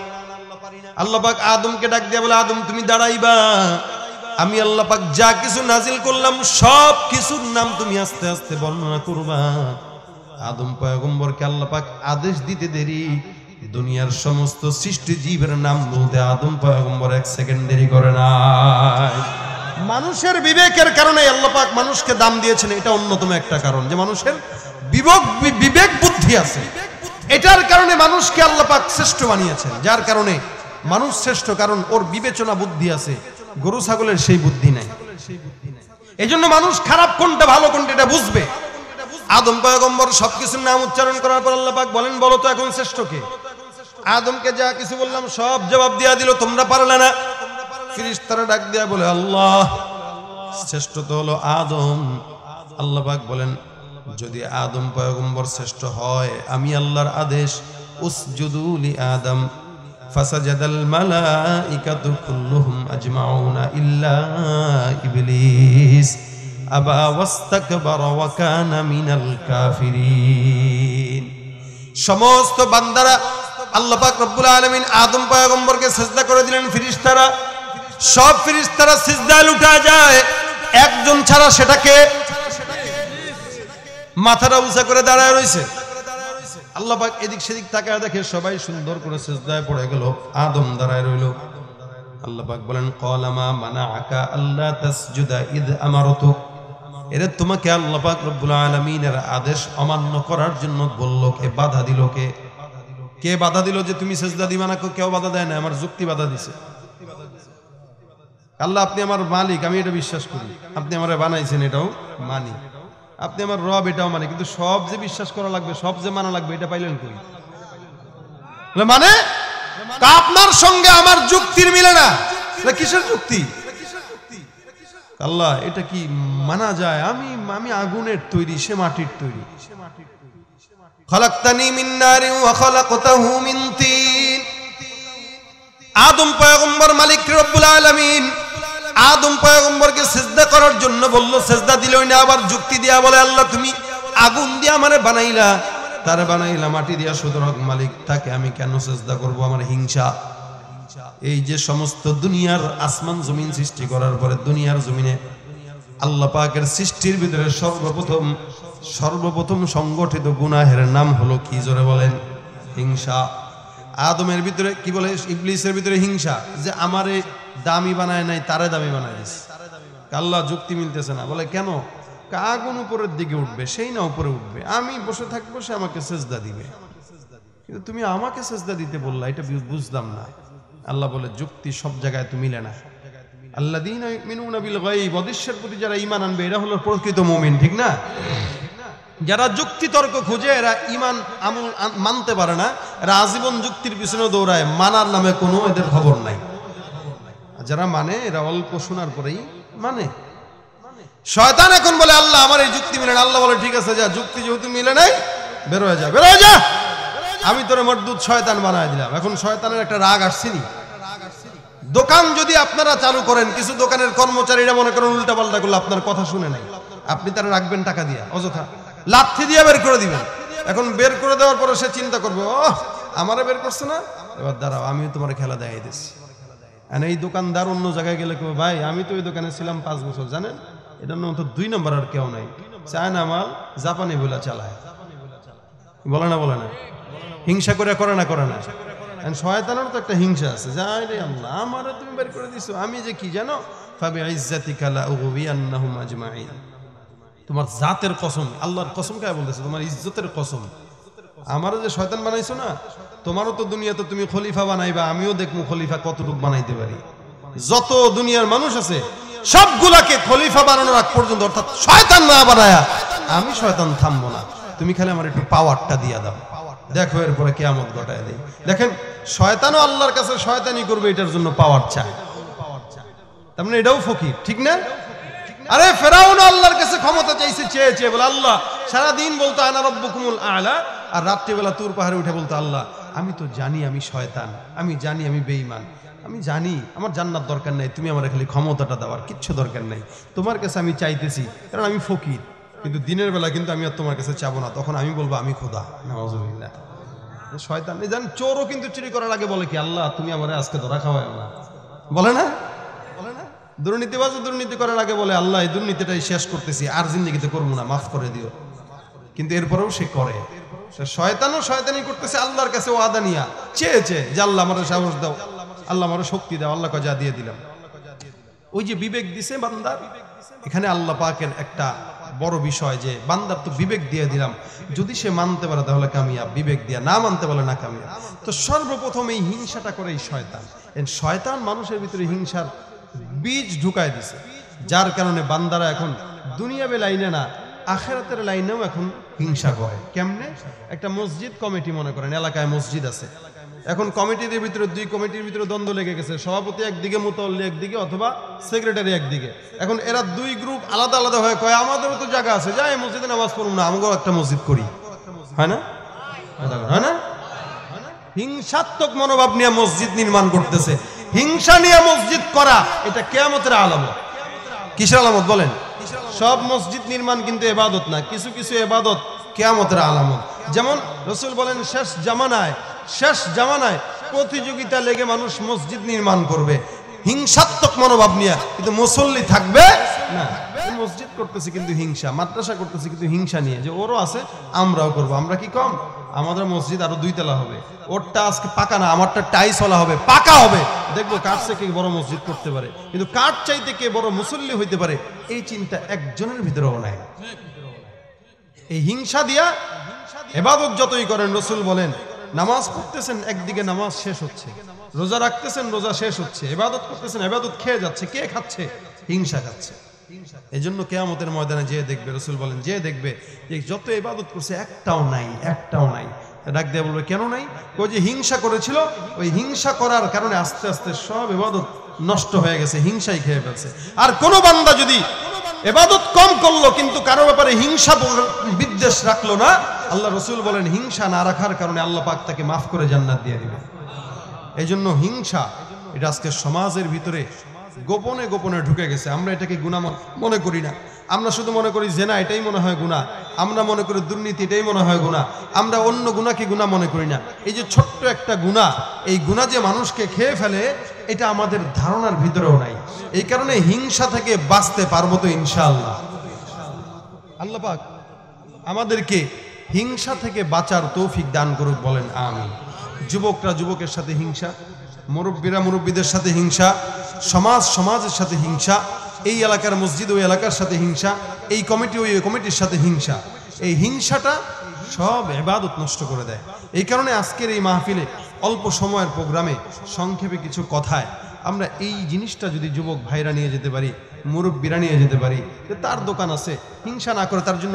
আল্লাহ পাক আদমকে ডাক দিয়া বলে, আদম তুমি দাঁড়াইবা, আমি আল্লাহ পাক যা কিছু নাজিল করলাম সব কিছুর নাম তুমি আস্তে আস্তে বর্ণনা করবা। আদম পয়গম্বরকে আল্লাহ পাক আদেশ দিতে দেরি, দুনিয়ার সমস্ত সৃষ্টি জীবের নাম বলতে আদম পয়গম্বর 1 সেকেন্ড দেরি করে নাই। মানুষের বিবেকের কারণে আল্লাহ পাক মানুষকে দাম দিয়েছেন। এটা অন্যতম একটা কারণ যে মানুষের বিবেক বুদ্ধি আছে। এটার কারণে মানুষকে আল্লাহ পাক শ্রেষ্ঠ বানিয়েছেন। যার কারণে মানুষ শ্রেষ্ঠ, কারণ ওর বিবেচনা বুদ্ধি আছে, গরু ছাগলের সেই বুদ্ধি নাই। এই জন্য মানুষ খারাপ কোনটা ভালো কোনটা এটা বুঝবে। আদম পয়গম্বর সবকিছুর নাম উচ্চারণ করার পর আল্লাহ পাক বলেন, বলো তো এখন শ্রেষ্ঠ কে? আদমকে যা কিছু বললাম সব জবাব দিয়া দিল, তোমরা পারলে না। ফেরেশতারা ডাক দিয়া বলে, আল্লাহ শ্রেষ্ঠ তো হলো আদম। আল্লাহ পাক বলেন, যদি আদম পয়গম্বর শ্রেষ্ঠ হয়, আমি আল্লাহর আদেশ, উসজুদু লি আদম ফাসাজাদাল মালাইকাতু কুল্লুহুম আজমাউনা ইল্লা ইবলিস আবা ওয়াস্তাকবারা ওয়া কানা মিনাল কাফিরিন। সমস্ত বান্দারা আল্লাহ পাক রব্বুল আলামিন আদম পয়গম্বরকে সিজদা করে দিলেন। ফেরেশতারা সব ফেরেশতারা সিজদায় লুটা যায়, একজন ছাড়া, সেটাকে মাথাটা উঁচা করে দাঁড়ায় রয়েছে। আল্লাহ পাক এদিক সেদিক তাকায় দেখে সবাই সুন্দর করে সিজদায় পড়ে গেল, আদম দাঁড়ায় রইল। আল্লাহ পাক বলেন ক্বালা মা মানাআকা আল্লা তাসজুদা ইয আমারতুক, এরে তোমাকে আল্লাহ পাক রব্বুল আলামিনের আদেশ অমান্য করার জন্য বলল কে, বাধা দিল কে? কে বাধা দিল যে তুমি সিজদা দিবা না? কেউ বাধা দেয় না, আমার যুক্তি বাধা দিছে। আল্লাহ আপনি আমার মালিক, আমি এটা বিশ্বাস করি, আপনি আমারে বানাইছেন এটাও মানি, আপনি আমার রব এটাও মানি, কিন্তু সব যে বিশ্বাস করা লাগবে, সব যে মানা লাগবে, এটা পাইলেন কই? মানে আপনার সঙ্গে আমার যুক্তির মিলে না, কিসের যুক্তি? আল্লাহ এটা কি মানা যায়? আমি আগুনের তৈরি, সে মাটির তৈরি। খালাকতানি মিন নারিন ওয়া খালাকতাহু মিন তিন। আদম পয়গম্বর মালিক রব্বুল আলামিন আদম পয়গম্বরকে সিজদা করার জন্য বলল, সিজদা দিলই না, আবার যুক্তি দিয়া বলে আল্লাহ তুমি আগুন দিয়ে আমারে বানাইলা, তারে বানাইলা মাটি দিয়া, সুতরাং মালিক তাকে আমি কেন সিজদা করব? আমার হিংসা। এই যে সমস্ত দুনিয়ার আসমান জমিন সৃষ্টি করার পরে দুনিয়ার জমিনে আল্লাহ পাকের সৃষ্টির ভিতরে সর্বপ্রথম সংগঠিত গুনাহের নাম হলো কি? জোরে বলেন। হিংসা। আদমের ভিতরে কি বলে? ইবলিসের ভিতরে হিংসা, যে আমারে দামি বানায় নাই, তারে দামি বানায় দিস। আল্লাহ যুক্তি মিলতেছে না, বলে কেন? আগুন উপরের দিকে উঠবে, সেই না উপরে উঠবে, আমি বসে থাকবো, সে আমাকে সিজদা দিবে, কিন্তু তুমি আমাকে সিজদা দিতে বললা, এটা বুঝলাম না। আল্লাহ বলে যুক্তি সব জায়গায় তো মিলে না। আল্লাযীনা ইউমিনুনা বিল গায়ব, অদৃশ্যের প্রতি যারা ঈমান আনবে এরা হলো প্রকৃত মুমিন, ঠিক না? যারা যুক্তি তর্ক খুঁজে, এরা ঈমান আমল মানতে পারে না, এরা আজীবন যুক্তির পিছনে দৌড়ায়, মানার নামে কোনো এদের খবর নাই। যারা মানে এরা অল্প শোনার পরেই মানে। শয়তান এখন বলে আল্লাহ আমার এই যুক্তি মিলে না। আল্লাহ বলে ঠিক আছে, যা, যুক্তি যেহেতু মিলে নাই, বের হয়ে যা, বের হয়ে যা, আমি তোরে মরদুদ শয়তান বানায় দিলাম। এখন শয়তানের একটা রাগ আসছেনি। দোকান যদি আপনারা চালু করেন, কিছু দোকানের কর্মচারীরা মনে করেন উল্টা পাল্টা করলে, আপনার কথা শুনে নাই, আপনি তারা রাখবেন টাকা দিয়া, অযথা লাথি দিয়ে বের করে দিবেন। এখন বের করে দেওয়ার পরে সে চিন্তা করবে, ও আমারে বের করছে না, এবার দাঁড়াও আমি তোমার খেলা দেখাই দিচ্ছি। আর এই দোকানদার অন্য জায়গায় গেলে কেউ, ভাই আমি তো ওই দোকানে ছিলাম 5 বছর, জানেন এটার নাম তো 2 নম্বর আর কেউ নাই, চায়না মাল জাপানি বলে চালায়, বলে না? বলে না? হিংসা করে না? করে না? শয়তানের তো একটা হিংসা আছে, যাই রে আল্লাহ আমারে তুমি বের করে দিছো, আমি যে কি জানো, ফাবিইজ্জাতিকা লা উগবিয়ান্নাহুম আজমাইন, তোমার জাতের কসম, আল্লাহর কসম কে বলতেছে, তোমার ইজ্জতের কসম, আমারও যে শয়তান বানাইছো না, তোমারও তো দুনিয়াতে তুমি খলিফা বানাইবা, আমিও দেখবো খলিফা কতটুকু বানাইতে পারি। যত দুনিয়ার মানুষ আছে সবগুলাকে খলিফা বানানোর আগ পর্যন্ত, অর্থাৎ শয়তান না বানায়া আমি শয়তান থামবো না, তুমি খালি আমার একটু পাওয়ারটা দিয়া দাও, দেখো এরপরে কিয়ামত ঘটায় দেই। দেখেন শয়তানও আল্লাহর কাছে শয়তানি করবে, এটার জন্য পাওয়ার চায়, তার মানে এটাও ফকির, ঠিক না? আরে ফেরাউন আল্লাহর কাছে ক্ষমতা চাইছে, চেয়ে বলে আল্লাহ, সারাদিন বলতো আনা রব্বুকুমুল আ'লা, আর রাত্রিবেলা তুর পাহাড়ে উঠে বলতো আল্লাহ আমি তো জানি আমি শয়তান, আমি জানি আমি বেঈমান, আমি জানি আমার জান্নাত দরকার নাই, তুমি আমার খালি ক্ষমতাটা দাও, আর কিচ্ছু দরকার নাই, তোমার কাছে আমি চাইতেছি, কারণ আমি ফকির, কিন্তু দিনের বেলা কিন্তু আমি আর তোমার কাছে চাবো না, তখন আমি বলবো আমি খোদা। নাউযুবিল্লাহ। শয়তান জান, চোরও কিন্তু চুরি করার আগে বলে কি আল্লাহ তুমি আমারে আজকে ধরা খাওয়ায় না, বলে না? দুর্নীতিবাজ দুর্নীতি করার আগে বলে আল্লাহ এই দুর্নীতিটাই শেষ করতেছি, আর জিন্দেগিতে করবো না, মাফ করে দিও, কিন্তু এরপরেও সে করে। শয়তানও শয়তানি করতেছে আল্লাহর কাছে ওয়াদা নিয়া, চেয়ে যে আল্লাহ আমারে সাহস দাও, আল্লাহ আমারে শক্তি দাও, আল্লাহ যা দিয়ে দিলাম। ওই যে বিবেক দিছে বান্দার, এখানে আল্লাহ পাকের একটা বড় বিষয় যে বান্দার তো বিবেক দিয়ে দিলাম, যদি সে মানতে পারে তাহলে কামিয়াব, বিবেক দিয়া না মানতে পারলে না কামিয়াব। তো সর্বপ্রথম এই হিংসাটা করে এই শয়তান, শয়তান মানুষের ভিতরে হিংসার বীজ ঢুকায় দিছে, যার কারণে বান্দারা এখন দুনিয়াবে লাইনে না, আখিরাতের লাইনেও এখন হিংসা করে। কেমনে? একটা মসজিদ কমিটি, মনে করেন এলাকায় মসজিদ আছে, এখন কমিটিদের ভিতরে 2 কমিটির ভিতরে দ্বন্দ্ব লেগে গেছে, সভাপতি একদিকে, মুতাল্লি একদিকে, অথবা সেক্রেটারি একদিকে। এখন এরা 2 গ্রুপ আলাদা আলাদা হয়ে কয় আমাদেরও তো জায়গা আছে, যাই মসজিদে নামাজ পড়ুন না, আমাকেও একটা মসজিদ করি, হয় না? হয় না? হিংসাত্মক মনোভাব নিয়ে মসজিদ নির্মাণ করতেছে। হিংসা নিয়ে মসজিদ করা এটা কিয়ামতের আলামত। কিসের আলামত বলেন? সব মসজিদ নির্মাণ কিন্তু ইবাদত না, কিছু কিছু ইবাদত কিয়ামতের আলামত। যেমন রাসূল বলেন শেষ জামানায় প্রতিযোগিতা লেগে মানুষ মসজিদ নির্মাণ করবে হিংসাত্মক মনোভাব নিয়ে, কিন্তু মুসল্লি থাকবে না। মসজিদ করতেছে কিন্তু হিংসা, মাদ্রাসা করতেছে কিন্তু হিংসা নিয়ে, যে ওরও আছে আমরাও করব, আমরা কি কম? আমাদের মসজিদ আরো 2 তলা হবে, ওরটা আজকে পাকা না, আমারটা টাইলসওয়ালা হবে, পাকা হবে, দেখবো কার চেয়ে কে বড় মসজিদ করতে পারে, কিন্তু কার চাইতে কে বড় মুসল্লি হইতে পারে এই চিন্তা একজনের ভিতরেও নাই। এই হিংসা দিয়া ইবাদত যতই করেন, রাসূল বলেন নামাজ পড়তেছেন একদিকে নামাজ শেষ হচ্ছে, রোজা রাখতেছেন রোজা শেষ হচ্ছে, ইবাদত করতেছেন ইবাদত খেয়ে যাচ্ছে, কে খাচ্ছে? হিংসা খাচ্ছে। এজন্য কিয়ামতের ময়দানে যে দেখবে, রাসূল বলেন যে দেখবে যে যত ইবাদত করছে একটাও নাই, একটাও নাই, ডাক দিয়ে বলবে কেন নাই? ওই যে হিংসা করেছিল, ওই হিংসা করার কারণে আস্তে আস্তে সব ইবাদত নষ্ট হয়ে গেছে, হিংসাই খেয়ে ফেলছে। আর কোন বান্দা যদি ইবাদত কম করলো কিন্তু কারো ব্যাপারে হিংসা বিদ্বেষ রাখলো না, আল্লাহ রাসূল বলেন হিংসা না রাখার কারণে আল্লাহ পাক তাকে মাফ করে জান্নাত দিয়ে দিবে। এই জন্য হিংসা এটা আজকে সমাজের ভিতরে গোপনে গোপনে ঢুকে গেছে। আমরা এটাকে গুনাহ মনে করি না, আমরা শুধু মনে করি জেনা এটাই মনে হয় গুনাহ, আমরা মনে করি দুর্নীতি এটাই মনে হয় গুনাহ, আমরা অন্য গুনাহকে গুনাহ মনে করি না। এই যে ছোট্ট একটা গুনাহ, এই গুনাহ যে মানুষকে খেয়ে ফেলে এটা আমাদের ধারণার ভিতরেও নাই। এই কারণে হিংসা থেকে বাঁচতে পারবো তো ইনশাআল্লাহ। আল্লাহ পাক আমাদেরকে হিংসা থেকে বাঁচার তৌফিক দান করুক, বলেন আমিন। যুবকরা যুবকের সাথে হিংসা, মুরব্বীরা মুরব্বীদের সাথে হিংসা, সমাজ সমাজের সাথে হিংসা, এই এলাকার মসজিদ ওই এলাকার সাথে হিংসা, এই কমিটি ওই কমিটির সাথে হিংসা, এই হিংসাটা সব ইবাদত নষ্ট করে দেয়। এই কারণে আজকের এই মাহফিলে অল্প সময়ের প্রোগ্রামে সংক্ষেপে কিছু কথায় আমরা এই জিনিসটা যদি যুবক ভাইরা নিয়ে যেতে পারি, মুরব্বীরা নিয়ে যেতে পারি, যে তার দোকান আছে, হিংসা না করে তার জন্য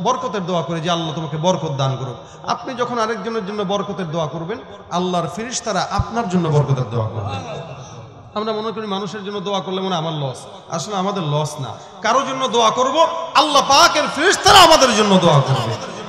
বরকতের দোয়া করে যে আল্লাহ তোমাকে বরকত দান করুক। আপনি যখন আরেকজনের জন্য বরকতের দোয়া করবেন, আল্লাহর ফেরেশতারা আপনার জন্য বরকতের দোয়া করবেন। আমরা মনে করি মানুষের জন্য দোয়া করলে মনে আমার লস, আসলে আমাদের লস না। কারোর জন্য দোয়া করব, আল্লাহ পাকের ফেরেশতারা আমাদের জন্য দোয়া করবে।